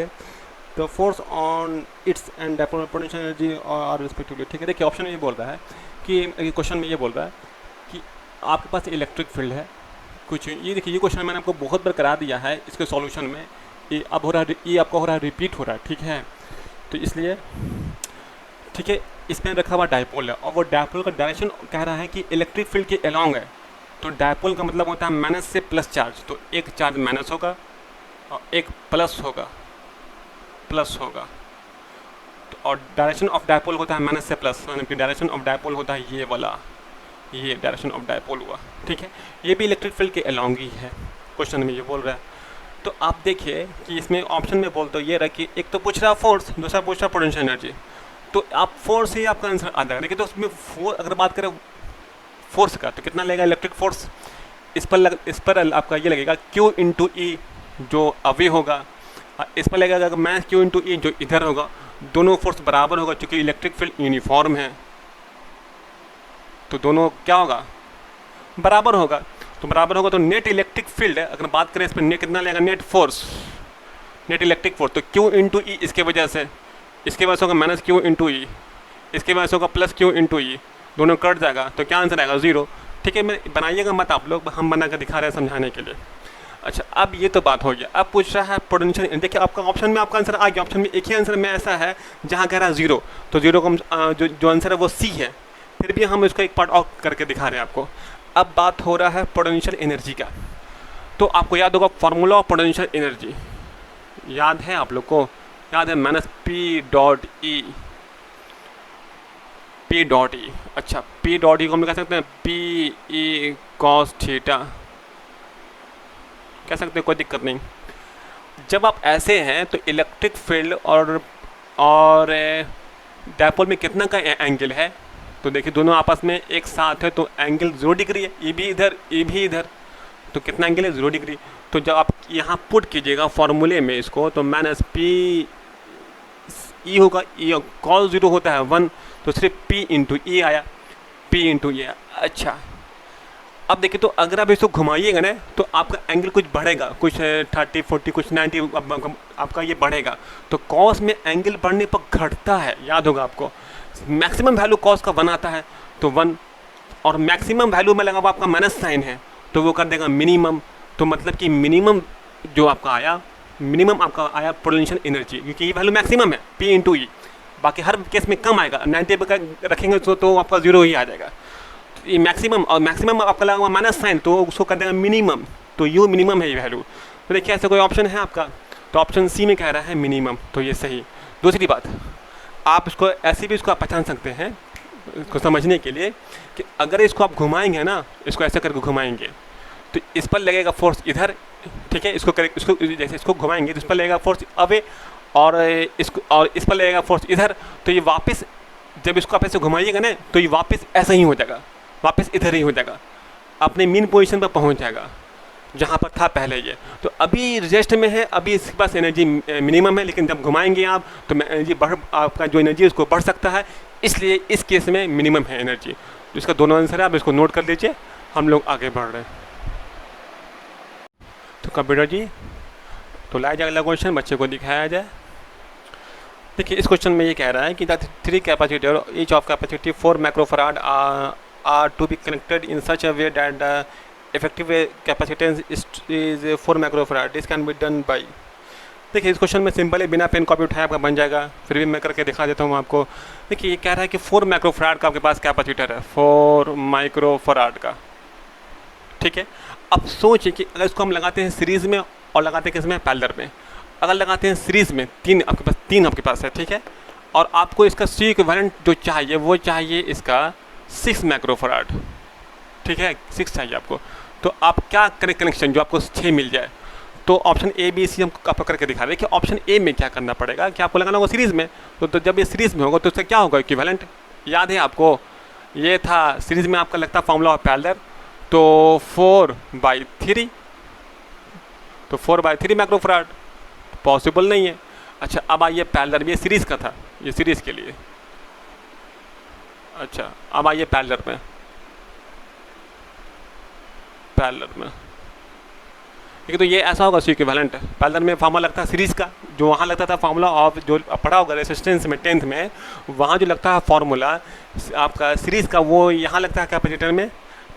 the force on its and dipole potential energy are respectively, ठीक है। देखिए option में ये बोल रहा है कि question में ये बोल रहा है कि आपके पास इलेक्ट्रिक फील्ड है कुछ, ये देखिए ये क्वेश्चन मैंने आपको बहुत बार करा दिया है इसके सॉल्यूशन में, ये अब हो रहा है, ये आपका हो रहा है, रिपीट हो रहा है, ठीक है। तो इसलिए ठीक है, इसमें रखा हुआ डायपोल है और वो डायपोल का डायरेक्शन कह रहा है कि इलेक्ट्रिक फील्ड के अलॉन्ग है। तो डायपोल का मतलब होता है माइनस से प्लस चार्ज, तो एक चार्ज माइनस होगा और एक प्लस होगा, तो और डायरेक्शन ऑफ डायपोल होता है माइनस से प्लस, यानी कि डायरेक्शन ऑफ डायपोल होता है ये वाला, ये डायरेक्शन ऑफ डायपोल हुआ, ठीक है। ये भी इलेक्ट्रिक फील्ड के अलॉन्ग ही है, क्वेश्चन में ये बोल रहा है। तो आप देखिए कि इसमें ऑप्शन में बोल तो ये रहा कि एक तो पूछ रहा फोर्स, दूसरा पूछ रहा पोटेंशियल एनर्जी, तो आप फोर्स ही आपका आंसर आ जाएगा। देखिए तो उसमें अगर बात करें फोर्स का तो कितना लगेगा इलेक्ट्रिक फोर्स, इस पर आपका ये लगेगा Q इंटू ई जो अवे होगा, इस पर लगेगा मैथ Q इंटू ई जो इधर होगा, दोनों फोर्स बराबर होगा क्योंकि इलेक्ट्रिक फील्ड यूनिफॉर्म है, तो दोनों क्या होगा, बराबर होगा। तो बराबर होगा तो नेट इलेक्ट्रिक फील्ड है, अगर बात करें इस पर नेट कितना लगेगा, net force, net electric force, तो Q इंटू ई इसके वजह से होगा माइनस Q इंटू ई, इसके वजह से होगा प्लस Q इंटू ई, दोनों कट जाएगा, तो क्या आंसर आएगा 0, ठीक है। मैं बनाइएगा मत आप लोग, हम बना कर दिखा रहे हैं समझाने के लिए। अच्छा अब ये तो बात हो गया, अब पूछ रहा है पोटेंशियल। देखिए आपका ऑप्शन में आपका आंसर आ गया, ऑप्शन में एक ही आंसर में ऐसा है जहाँ कह रहा है 0, तो 0 को जो आंसर है वो C है, फिर भी हम इसको एक पार्ट और करके दिखा रहे हैं आपको। अब बात हो रहा है पोटेंशियल एनर्जी का, तो आपको याद होगा फार्मूला ऑफ पोटेंशियल एनर्जी, याद है आप लोग को, याद है P डॉट ई। अच्छा P डॉट ई को हम कह सकते हैं PE cos थीटा, कह सकते हैं, कोई दिक्कत नहीं। जब आप ऐसे हैं तो इलेक्ट्रिक फील्ड और डायपोल में कितना का एंगल है, तो देखिए दोनों आपस में एक साथ है तो एंगल 0 डिग्री है, ये भी इधर ये भी इधर, तो कितना एंगल है 0 डिग्री। तो जब आप यहाँ पुट कीजिएगा फॉर्मूले में इसको, तो माइनस पी ई होगा, ई कॉल 0 होता है 1, तो सिर्फ पी इंटू ई आया, पी इंटू ई। अच्छा अब देखिए, तो अगर आप इसको घुमाइएगा ना तो आपका एंगल कुछ बढ़ेगा, कुछ 30 40 कुछ 90 आपका ये बढ़ेगा। तो कॉस में एंगल बढ़ने पर घटता है, याद होगा आपको। मैक्सिमम वैल्यू कॉस का 1 आता है तो 1, और मैक्सिमम वैल्यू में लगा हुआ आपका माइनस साइन है तो वो कर देगा मिनिमम। तो मतलब कि मिनिमम जो आपका आया, मिनिमम आपका आया पोटेंशियल एनर्जी, क्योंकि ये वैल्यू मैक्सिमम है पी इंटू ई। बाकी हर केस में कम आएगा, 90 पे रखेंगे तो आपका 0 ही आ जाएगा। ये मैक्सिमम, और मैक्सिमम आपका लगा हुआ माइनस साइन तो उसको कर देगा मिनिमम, तो यू मिनिमम है ये वैल्यू। तो देखिए ऐसा कोई ऑप्शन है आपका, तो ऑप्शन सी में कह रहा है मिनिमम, तो ये सही। दूसरी बात, आप इसको ऐसे भी इसको आप पहचान सकते हैं इसको समझने के लिए कि अगर इसको आप घुमाएंगे ना, इसको ऐसे करके घुमाएंगे तो इस पर लगेगा फोर्स इधर, ठीक है, इसको जैसे इसको घुमाएंगे तो इस पर लगेगा फोर्स अवे, और इस पर लगेगा फोर्स इधर। तो ये वापस जब इसको आप ऐसे घुमाइएगा ना तो ये वापस ऐसा ही हो जाएगा, वापस इधर ही हो जाएगा, अपने मेन पोजीशन पर पहुंच जाएगा जहाँ पर था पहले ये। तो अभी रेस्ट में है, अभी इसके पास एनर्जी मिनिमम है, लेकिन जब घुमाएंगे आप तो एनर्जी आपका जो एनर्जी है उसको बढ़ सकता है, इसलिए इस केस में मिनिमम है एनर्जी। तो इसका दोनों आंसर है, आप इसको नोट कर लीजिए। हम लोग आगे बढ़ रहे हैं। तो कंप्यूटर जी, तो लाया जाए अगला क्वेश्चन, बच्चे को दिखाया जाए। देखिए इस क्वेश्चन में ये कह रहा है कि the 3 capacitor each of capacity 4 microfarad are to be connected in such a way that the effective capacitance is 4 microfarad. This can be done by. देखिए इस क्वेश्चन में सिंपल है, बिना पेन कॉपी उठाए आपका बन जाएगा, फिर भी मैं करके दिखा देता हूँ आपको। देखिए ये कह रहा है कि 4 माइक्रोफराड का आपके पास कैपेसिटर है, 4 माइक्रोफराड का, ठीक है। अब सोचिए कि अगर इसको हम लगाते हैं सीरीज़ में और लगाते हैं किसमें, पैरेलल में। अगर लगाते हैं सीरीज़ में, तीन आपके पास है, ठीक है, और आपको इसका सी इक्विवेलेंट जो चाहिए वो चाहिए इसका 6 माइक्रोफराड, ठीक है, 6 चाहिए आपको। तो आप क्या करें कनेक्शन जो आपको 6 मिल जाए, तो ऑप्शन ए बी सी हम आपको करके दिखा रहे हैं कि ऑप्शन ए में क्या करना पड़ेगा कि आपको लगाना होगा सीरीज़ में। तो जब ये सीरीज़ में होगा तो उससे क्या होगा, इक्विवेलेंट। याद है आपको, ये था सीरीज़ में आपका लगता फॉर्मूला ऑफ पैरेलल, तो 4/3, तो 4/3 माइक्रोफराड पॉसिबल नहीं है। अच्छा अब आइए पैरेलल में, ये सीरीज़ का था, ये सीरीज़ के लिए। अच्छा अब आइए पैरेलल में, ठीक है, तो ये ऐसा होगा सी इक्विवेलेंट। पैरेलल में फार्मूला लगता है सीरीज़ का, जो वहाँ लगता था फार्मूला ऑफ, जो पढ़ा होगा रेसिस्टेंस में 10th में, वहाँ जो लगता है फार्मूला आपका सीरीज़ का, वो यहाँ लगता है कैपेसिटर में,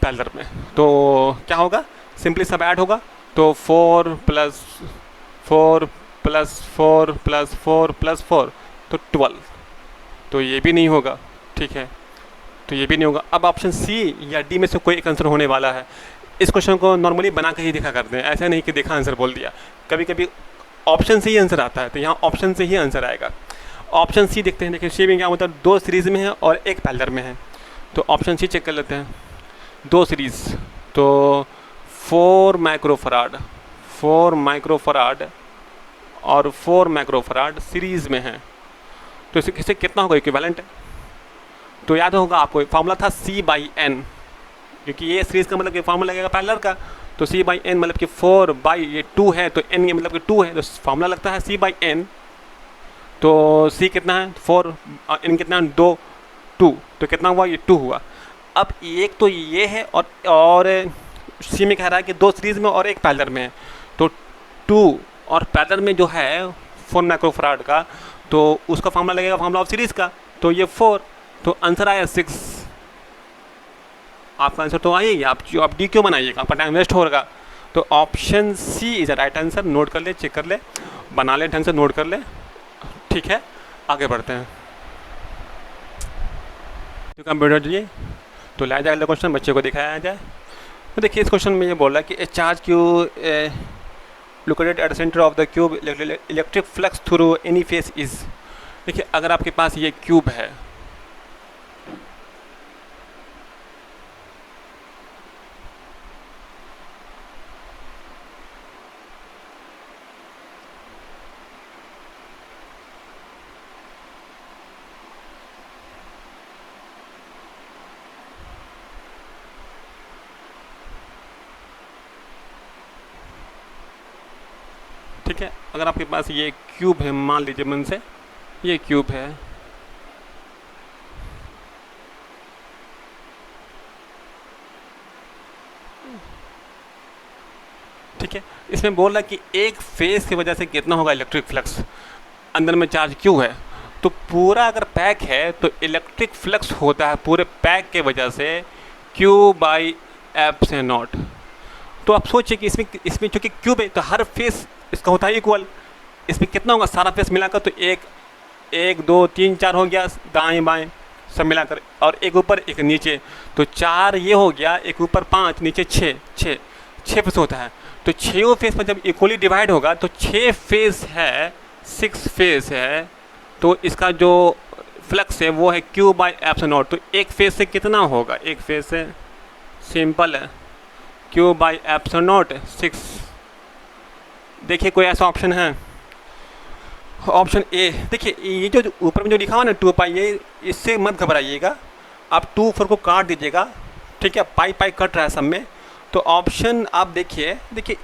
पैरेलल में। तो क्या होगा, सिंपली सब ऐड होगा, तो 4 + 4 + 4 + 4 + 4 तो 12। तो ये भी नहीं होगा, ठीक है, तो ये भी नहीं होगा। अब ऑप्शन सी या डी में से कोई एक आंसर होने वाला है। इस क्वेश्चन को नॉर्मली बना के ही देखा करते हैं, ऐसा नहीं कि देखा आंसर बोल दिया। कभी कभी ऑप्शन से ही आंसर आता है, तो यहाँ ऑप्शन से ही आंसर आएगा। ऑप्शन सी देखते हैं। देखिए सी में क्या होता है, 2 सीरीज़ में है और एक पैरेलल में है। तो ऑप्शन सी चेक कर लेते हैं, 2 सीरीज़, तो 4 माइक्रोफराड और 4 माइक्रोफराड सीरीज़ में है, तो इससे कितना होगा इक्विवेलेंट। तो याद होगा आपको फार्मूला था C/N, क्योंकि ये सीरीज़ का मतलब कि फार्मूला लगेगा पैरेलल का, तो C/N मतलब कि 4/2 है, तो N ये मतलब कि 2 है, तो फार्मूला लगता है C/N। तो C कितना है 4, N कितना है 2, तो कितना हुआ, ये 2 हुआ। अब एक तो ये है और C में कह रहा है कि 2 सीरीज़ में और एक पैरेलल में है, तो 2 और पैरेलल में जो है 4 माइक्रोफराड का, तो उसका फार्मूला लगेगा फार्मूला ऑफ सीरीज़ का, तो ये 4, तो आंसर आया 6। आपका आंसर तो आइए, आप डी क्यों बनाइएगा, आपका टाइम वेस्ट होगा। तो option C is right answer. Note कर ले, चेक कर ले, बना ले, ढंग से नोट कर ले, ठीक है। आगे बढ़ते हैं। तो कंप्यूटर जी, तो लाया जाए अगला क्वेश्चन, बच्चे को दिखाया जाए। तो देखिए इस क्वेश्चन में ये बोल रहा है कि ए charge cube located at the centre of the cube, electric flux through any face is. देखिए अगर आपके पास ये क्यूब है, ठीक है। अगर आपके पास ये क्यूब है, मान लीजिए मन से ये क्यूब है, ठीक है। इसमें बोल रहा है कि एक फेज की वजह से कितना होगा इलेक्ट्रिक फ्लक्स, अंदर में चार्ज क्यू है, तो पूरा अगर पैक है तो इलेक्ट्रिक फ्लक्स होता है पूरे पैक के वजह से क्यू बाई एप से नॉट। तो आप सोचिए कि इसमें इसमें चूँकि क्यूब है तो हर फेस इसका होता है इक्वल, इसमें कितना होगा सारा फेस मिलाकर, तो एक दो तीन चार हो गया दाएं बाएं सब मिलाकर, और एक ऊपर एक नीचे, तो चार ये हो गया, एक ऊपर पाँच नीचे छः फेस होता है। तो छः फेस में जब इक्वली डिवाइड होगा तो 6 फेस है, 6 फेस है, तो इसका जो फ्लक्स है वो है क्यू बाई एप्सिलॉन नॉट। तो एक फेस से कितना होगा, एक फेस से सिंपल है क्यू बाई एप्सिलॉन नॉट 6। देखिए कोई ऐसा ऑप्शन है, ऑप्शन ए देखिए, ये जो ऊपर में जो लिखा हुआ ना 2 पाई, ये इससे मत घबराइएगा, आप 2 4 को काट दीजिएगा, ठीक है, पाई कट रहा है सब में। तो ऑप्शन आप देखिए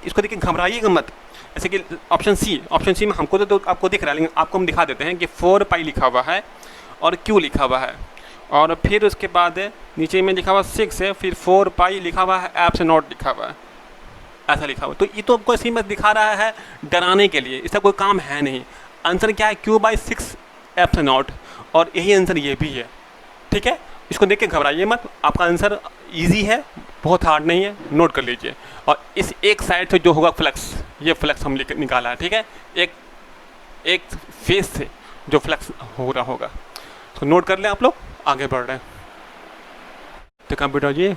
इसको देखिए, घबराइएगा मत। जैसे कि ऑप्शन सी में हमको तो आपको दिख रहा है, लेकिन आपको हम दिखा देते हैं कि 4 पाई लिखा हुआ है और क्यू लिखा हुआ है, और फिर उसके बाद नीचे में लिखा हुआ 6 है, फिर 4 पाई लिखा हुआ है, एप से नॉट लिखा हुआ है, ऐसा लिखा हुआ। तो ये तो आपको ऐसे ही मत दिखा रहा है डराने के लिए, इसका कोई काम है नहीं। आंसर क्या है, क्यू बाई 6 एप से नॉट, और यही आंसर ये भी है, ठीक है। इसको देख के घबराइए मत, आपका आंसर इजी है, बहुत हार्ड नहीं है, नोट कर लीजिए। और इस एक साइड से जो होगा फ्लक्स, ये फ्लक्स हम निकाला है, ठीक है, एक फेस से जो फ्लक्स हो रहा होगा, तो नोट कर लें आप लोग, आगे बढ़ रहे हैं। तो कंप्यूटर जी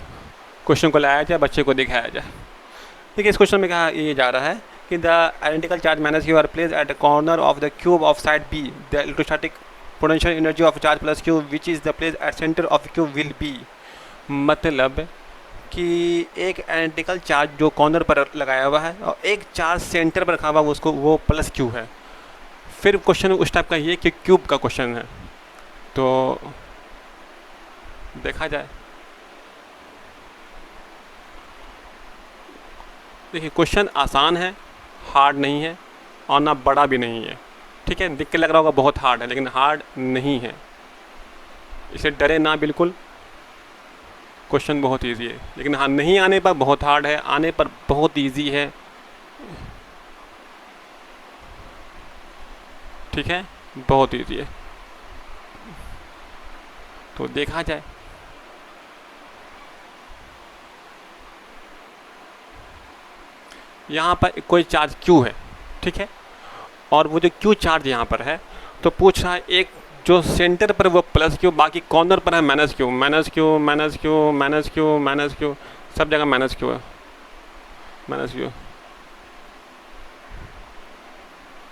क्वेश्चन को लाया जाए, बच्चे को दिखाया जाए। देखिए इस क्वेश्चन में कहा ये जा रहा है कि the identical charge minus Q are place at the corner of the cube of side B, the electrostatic potential energy of charge plus Q which is the place at centre of cube will be. मतलब कि एक identical charge जो corner पर लगाया हुआ है और एक चार्ज सेंटर पर रखा हुआ उसको, वो प्लस क्यू है। फिर क्वेश्चन उस टाइप का ये कि क्यूब का क्वेश्चन है, तो देखा जाए। देखिए क्वेश्चन आसान है, हार्ड नहीं है, और ना बड़ा भी नहीं है, ठीक है। देख के लग रहा होगा बहुत हार्ड है, लेकिन हार्ड नहीं है, इसे डरे ना बिल्कुल। क्वेश्चन बहुत इजी है, लेकिन हाँ नहीं आने पर बहुत हार्ड है, आने पर बहुत इजी है, ठीक है, बहुत इजी है। तो देखा जाए। यहाँ पर कोई चार्ज Q है, ठीक है, और वो जो Q चार्ज यहाँ पर है, तो पूछ रहा है एक जो सेंटर पर वो प्लस क्यू, बाकी कॉर्नर पर है minus Q, minus Q minus Q minus Q minus Q, सब जगह माइनस क्यू है, माइनस क्यू,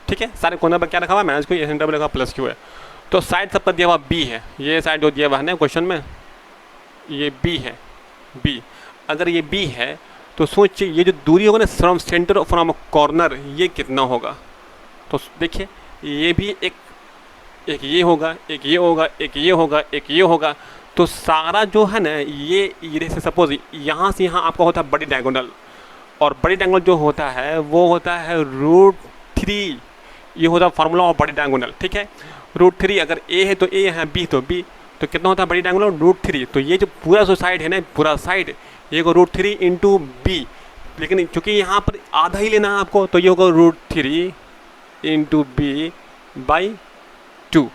ठीक है। सारे कॉर्नर पर क्या रखा हुआ है, माइनस क्यू, ये सेंटर पर लिखा प्लस क्यू है। तो साइड सबका दिया हुआ बी है, ये साइड जो दिया हुआ है ना क्वेश्चन में, ये बी है, बी। अगर ये बी है तो सोचिए ये जो दूरी होगा ना फ्रॉम सेंटर फ्रॉम कॉर्नर, ये कितना होगा। तो देखिए ये भी एक ये होगा, एक ये होगा, एक ये होगा, एक ये होगा। तो सारा जो है ना ये जैसे सपोज यहाँ से यहाँ आपका होता है बड़ी डायगोनल, और बड़ी डायगोनल जो होता है वो होता है √3, ये होता है फार्मूला ऑफ बड़ी डायगोनल, ठीक है। √3 अगर ए है तो ए है, बी तो बी, तो कितना होता है बड़ी डायगोनल √3। तो ये जो पूरा जो साइड है ना, पूरा साइड ये होगा √3 इंटू बी, लेकिन चूँकि यहाँ पर आधा ही लेना है आपको, तो ये होगा √3 इंटू बी बाई 2,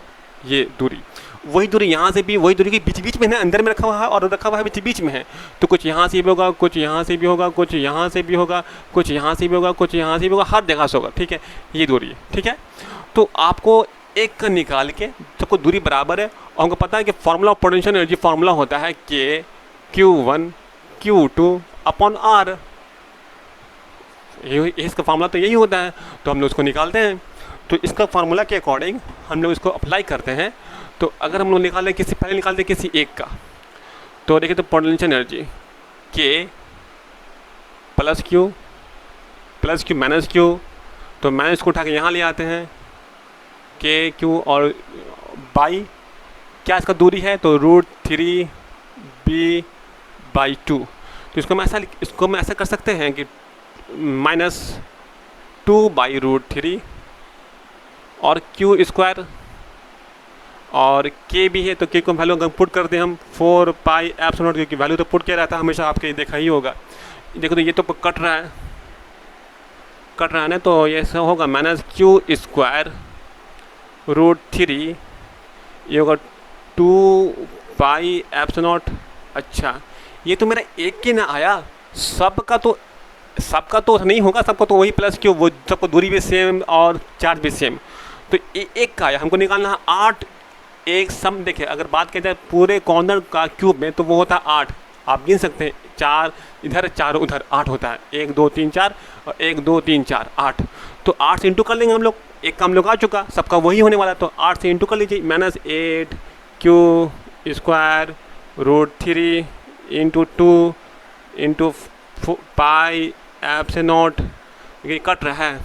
ये दूरी। वही दूरी यहाँ से भी, वही दूरी के बीच बीच में है, अंदर में रखा हुआ है और रखा हुआ है बीच बीच में है, तो कुछ यहाँ से भी होगा, कुछ यहाँ से भी होगा, कुछ यहाँ से भी होगा, कुछ यहाँ से भी होगा, कुछ यहाँ से भी होगा, हर जगह से होगा, ठीक है, ये दूरी है, ठीक है। तो आपको एक का निकाल के सबको दूरी बराबर है, और हमको पता है कि formula of potential energy formula होता है के Q1 Q2 अपॉन R, इसका फार्मूला तो यही होता है, तो हम लोग उसको निकालते हैं। तो इसका फार्मूला के अकॉर्डिंग हम लोग इसको अप्लाई करते हैं। तो अगर हम लोग निकालें किसी, पहले निकालते किसी एक का, तो देखिए तो पोटेंशियल एनर्जी के प्लस क्यू माइनस क्यू, तो माइनस को उठा के यहाँ ले आते हैं, के क्यू और बाई क्या इसका दूरी है, तो √3 b बाई 2। तो इसको हम ऐसा कर सकते हैं कि माइनस 2/√3 और Q स्क्वायर और K भी है, तो K को वैल्यू अगर पुट कर दें हम 4πε0, क्योंकि वैल्यू तो पुट किया रहता है हमेशा, आपके देखा ही होगा। देखो तो ये तो कट रहा है ना, तो ये ऐसा होगा -Q²√3, ये होगा 2πε0। अच्छा, ये तो मेरा एक की ना आया, सबका तो नहीं होगा, सबका तो वही प्लस क्यू, वो सबको दूरी भी सेम और चार्ज भी सेम, तो एक का आया, हमको निकालना है 8। एक सम देखिए, अगर बात की जाए पूरे कॉर्नर का क्यूब में तो वो होता है 8, आप गिन सकते हैं, 4 इधर 4 उधर 8 होता है, 1 2 3 4 और 1 2 3 4 8, तो 8 से इंटू कर लेंगे हम लोग, एक का हम लोग आ चुका, सबका वही होने वाला, तो 8 से इंटू कर लीजिए, -8Q²√3 इंटू 2 इंटू πε0, ये कट रहा है,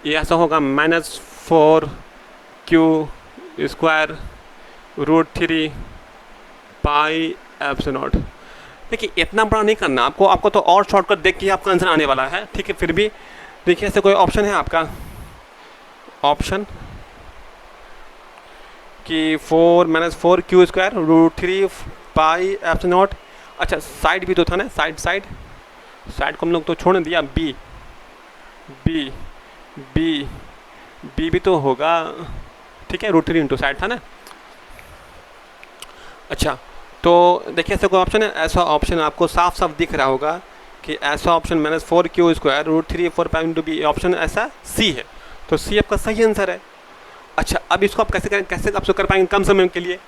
ये ऐसा होगा -4Q²√3 πε0। देखिए इतना बड़ा नहीं करना आपको तो और शॉर्टकट देख के आपका आंसर आने वाला है, ठीक है। फिर भी देखिए, ऐसे कोई ऑप्शन है आपका, ऑप्शन कि 4-4Q²√3 πε0। अच्छा, साइड भी तो था ना, साइड को हम लोग तो छोड़ दिया, बी भी तो होगा, ठीक है, √3 इंटू साइड था ना। अच्छा, तो देखिए ऐसा कोई ऑप्शन है, ऐसा ऑप्शन आपको साफ दिख रहा होगा कि ऐसा ऑप्शन -4Q²√3 4π बी, ऑप्शन ऐसा सी है, तो सी आपका सही आंसर है। अच्छा, अब इसको आप कैसे आप कर पाएंगे कम समय के लिए?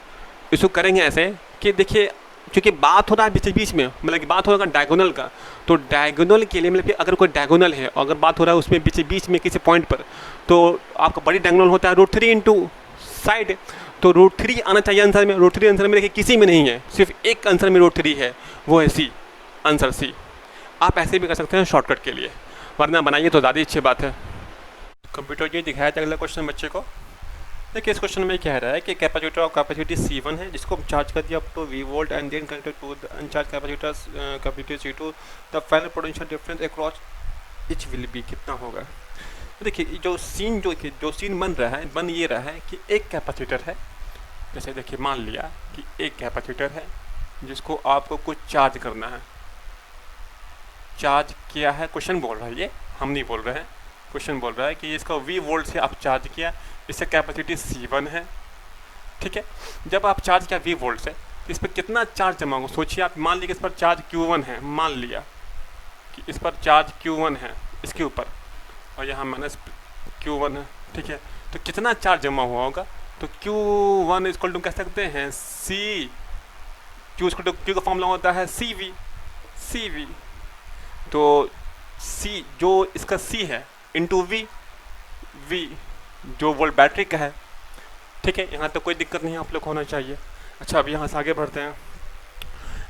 इसको करेंगे ऐसे कि देखिए, क्योंकि बात हो रहा है बीच में, मतलब कि बात हो रहा है डायगोनल का, तो डायगोनल के लिए मतलब कि अगर कोई डायगोनल है और अगर बात हो रहा है उसमें बीच में किसी पॉइंट पर, तो आपका बड़ी डायगोनल होता है √3 इंटू साइड, तो √3 आना चाहिए आंसर में। √3 आंसर में देखिए किसी में नहीं है, सिर्फ एक आंसर में √3 है, वो है सी, आंसर सी। आप ऐसे भी कर सकते हैं शॉर्टकट के लिए, वरना बनाइए तो ज़्यादा अच्छी बात है। कंप्यूटर ये दिखाया था अगला क्वेश्चन बच्चे को। देखिए इस क्वेश्चन में कह रहा है कि कैपेसिटर ऑफ कैपेसिटी C1 है, जिसको चार्ज कर दिया up to V volt and then connected to the uncharged capacitor C2, the final potential difference across each will be, कितना होगा? तो देखिए जो सीन बन रहा है, बन ये रहा है कि एक कैपेसिटर है, जैसे देखिए मान लिया कि एक कैपेसिटर है जिसको आपको कुछ चार्ज करना है। चार्ज किया है, क्वेश्चन बोल रहा है, ये हम नहीं बोल रहे हैं, क्वेश्चन बोल रहा है कि इसका V वोल्ट से आप चार्ज किया, इससे कैपेसिटी C1 है, ठीक है। जब आप चार्ज किया V वोल्ट से, तो इस पर कितना चार्ज जमा होगा? सोचिए आप, मान लिया कि इस पर चार्ज Q1 है, मान लिया कि इस पर चार्ज Q1 है इसके ऊपर, और यहाँ -Q1 है, ठीक है। तो कितना चार्ज जमा हुआ होगा? तो Q1 इक्वल टू कह सकते हैं Q का फॉर्मूला होता है CV, तो C जो इसका C है इंटू V जो वोल्ट बैटरी का है, ठीक है। यहाँ तो कोई दिक्कत नहीं आप लोग होना चाहिए। अच्छा, अब यहाँ से आगे बढ़ते हैं।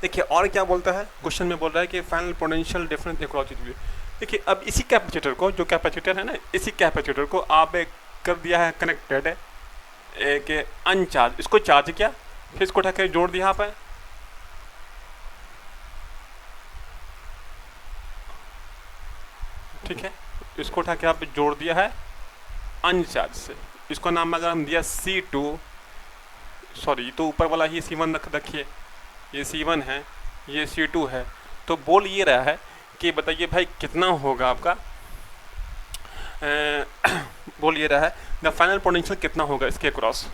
देखिए और क्या बोलता है, क्वेश्चन में बोल रहा है कि final potential difference across etch. देखिए अब इसी कैपेसिटर को, जो कैपेसिटर है ना, इसी कैपेसिटर को आप कर दिया है कनेक्टेड एक अनचार्ज, इसको चार्ज किया, फिर इसको उठा के जोड़ दिया यहाँ पे, ठीक है। इसको उठा के आप जोड़ दिया है अनचार्ज से, इसको नाम अगर हम दिया C2, सॉरी तो ऊपर वाला ही C1 रखिए, ये C1 है, ये C2 है। तो बोल ये रहा है कि बताइए भाई कितना होगा आपका, बोल ये रहा है द फाइनल पोटेंशियल कितना होगा इसके क्रॉस।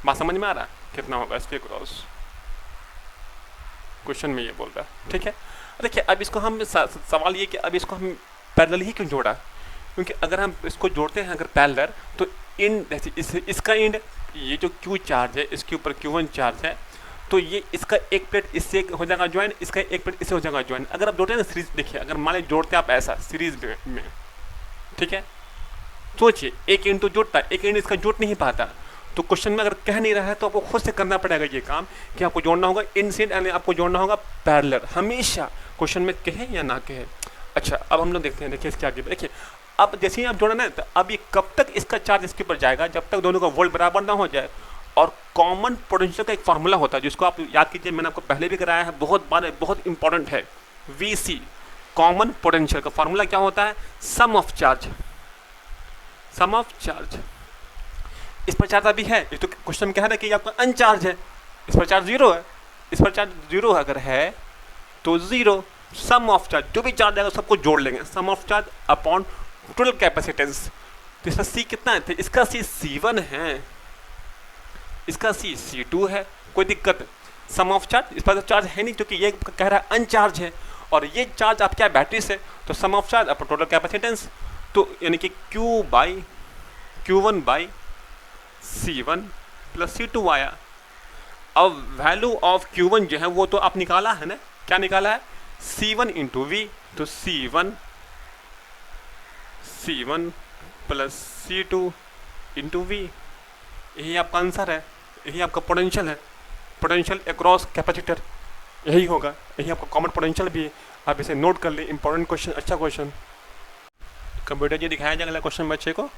बात समझ में आ रहा है? कितना होगा इसके क्रॉस, क्वेश्चन में ये बोल रहा है, ठीक है। देखिए अब इसको हम सवाल ये कि अब इसको हम पैरेलल ही क्यों जोड़ा, क्योंकि अगर हम इसको जोड़ते हैं अगर पैरेलल, तो इंड जैसे इसका इंड, ये जो Q चार्ज है इसके ऊपर Q1 चार्ज है, तो ये इसका एक प्लेट इससे हो जाएगा ज्वाइन, इसका एक प्लेट इससे हो जाएगा ज्वाइन। अगर आप जोड़ते हैं ना सीरीज, देखिए अगर मान लीजिए जोड़ते हैं आप ऐसा सीरीज में, ठीक है, सोचिए एक इंड तो जुड़ता है, एक इंड इसका जुट नहीं पाता, तो क्वेश्चन में अगर कह नहीं रहा है तो आपको खुद से करना पड़ेगा ये काम कि आपको जोड़ना होगा इंड से इंड, आपको जोड़ना होगा पैरेलल, हमेशा क्वेश्चन में कहे या ना कहे। अच्छा अब हम लोग देखते हैं, देखिए इसके आगे देखिए, अब जैसे ही आप जोड़ा ना, तो अब ये कब तक इसका चार्ज इसके ऊपर जाएगा, जब तक दोनों का वोल्ट बराबर ना हो जाए। और कॉमन पोटेंशियल का एक फार्मूला होता है जिसको आप याद कीजिए, मैंने आपको पहले भी कराया है, बहुत बार, बहुत इंपॉर्टेंट है। VC कॉमन पोटेंशियल का फार्मूला क्या होता है? Sum of charge, sum of charge, इस पर चार्ज अभी है, ये तो क्वेश्चन में कह रहा है कि आपका अनचार्ज है, इस पर चार्ज 0 है, इस पर चार्ज 0 अगर है तो 0 सम ऑफ चार्ज, जो भी चार्ज आएगा सबको जोड़ लेंगे, sum of charge upon total capacitance. तो इसका सी कितना है, इसका सी C1 है, इसका सी C2 है, कोई दिक्कत। सम ऑफ चार्ज, इस पर तो चार्ज है नहीं क्योंकि ये कह रहा है अनचार्ज है, और ये चार्ज आप क्या बैटरी से, तो sum of charge upon total capacitance, तो यानी कि Q1 by C1 plus C2 आया। अब वैल्यू ऑफ Q1 जो है वो तो आप निकाला है ना, क्या निकाला है, C1 इंटू वी, तो C1 plus C2 into we, यही आपका आंसर है, यही आपका पोटेंशियल है, पोटेंशियल अक्रॉस कैपेसिटर यही होगा, यही आपका कॉमन पोटेंशियल भी है। आप इसे नोट कर ले, इंपॉर्टेंट क्वेश्चन, अच्छा क्वेश्चन। कंप्यूटर जी दिखाया जाए अगला क्वेश्चन बच्चे को।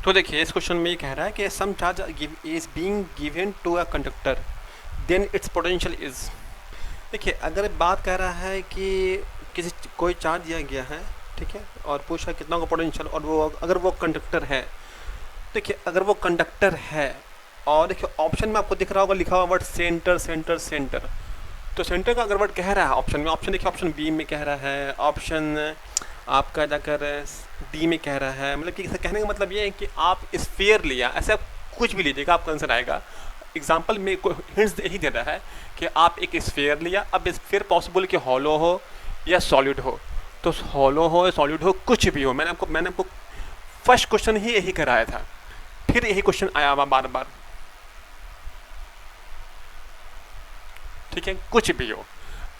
तो देखिए इस क्वेश्चन में ये कह रहा है कि some charge is being given to a conductor then its potential is. देखिए अगर बात कह रहा है कि कोई चार्ज दिया गया है, ठीक है, और पूछा कितना का पोटेंशियल, और वो अगर वो कंडक्टर है, देखिए अगर वो कंडक्टर है, और देखिए ऑप्शन में आपको दिख रहा होगा लिखा हुआ वर्ड सेंटर सेंटर सेंटर, तो सेंटर का अगर वर्ड कह रहा है ऑप्शन में, ऑप्शन देखिए ऑप्शन बी में कह रहा है, ऑप्शन आपका जाकर डी में कह रहा है, मतलब कि इसे कहने का मतलब ये है कि आप स्फीयर लिया, ऐसा कुछ भी लीजिएगा आपका आंसर आएगा। एग्जाम्पल में कोई हिंट्स यही दे रहा है कि आप एक स्फीयर लिया, अब स्फीयर पॉसिबल कि हॉलो हो या सॉलिड हो, तो हॉलो हो या सॉलिड हो कुछ भी हो, मैंने आपको फर्स्ट क्वेश्चन ही यही कराया था, फिर यही क्वेश्चन आया हुआ बार बार, ठीक है, कुछ भी हो।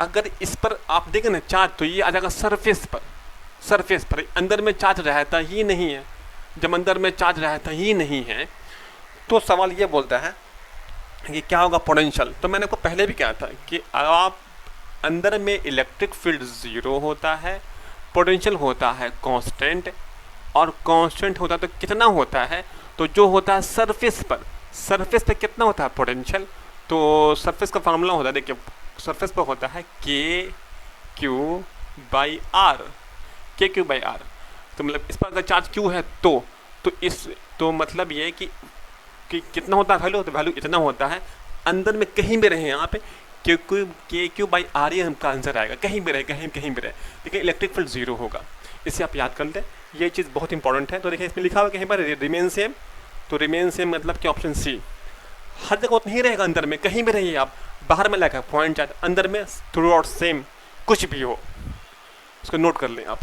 अगर इस पर आप देखें ना चार्ज, तो ये आ जाएगा सरफेस पर, अंदर में चार्ज रहता ही नहीं है। जब अंदर में चार्ज रहता ही नहीं है तो सवाल ये बोलता है कि क्या होगा पोटेंशियल। तो मैंने आपको पहले भी कहा था कि आप अंदर में इलेक्ट्रिक फील्ड 0 होता है, पोटेंशियल होता है कांस्टेंट, और कांस्टेंट होता है तो कितना होता है, तो जो होता है सरफेस पर कितना होता है पोटेंशियल, तो सरफेस का फार्मूला होता है, देखिए सरफेस पर होता है KQ by R, KQ by R. तो मतलब इस पर अगर चार्ज Q है तो मतलब ये है कि कितना होता है वैल्यू, तो वैल्यू इतना होता है, अंदर में कहीं भी रहे यहाँ पे KQ बाई आर ही हमका आंसर आएगा, कहीं भी रहे, कहीं भी रहे, लेकिन इलेक्ट्रिक फील्ड 0 होगा। इसे आप याद कर लें, ये चीज़ बहुत इंपॉर्टेंट है। तो देखिए इसमें लिखा हुआ कहीं पर रिमेन सेम, तो रिमेन सेम मतलब कि ऑप्शन सी, हर जगह उतना ही रहेगा, अंदर में कहीं भी रहिए आप, बाहर में लगा पॉइंट चार्ज, अंदर में थ्रू आउट सेम कुछ भी हो, उसको नोट कर लें आप।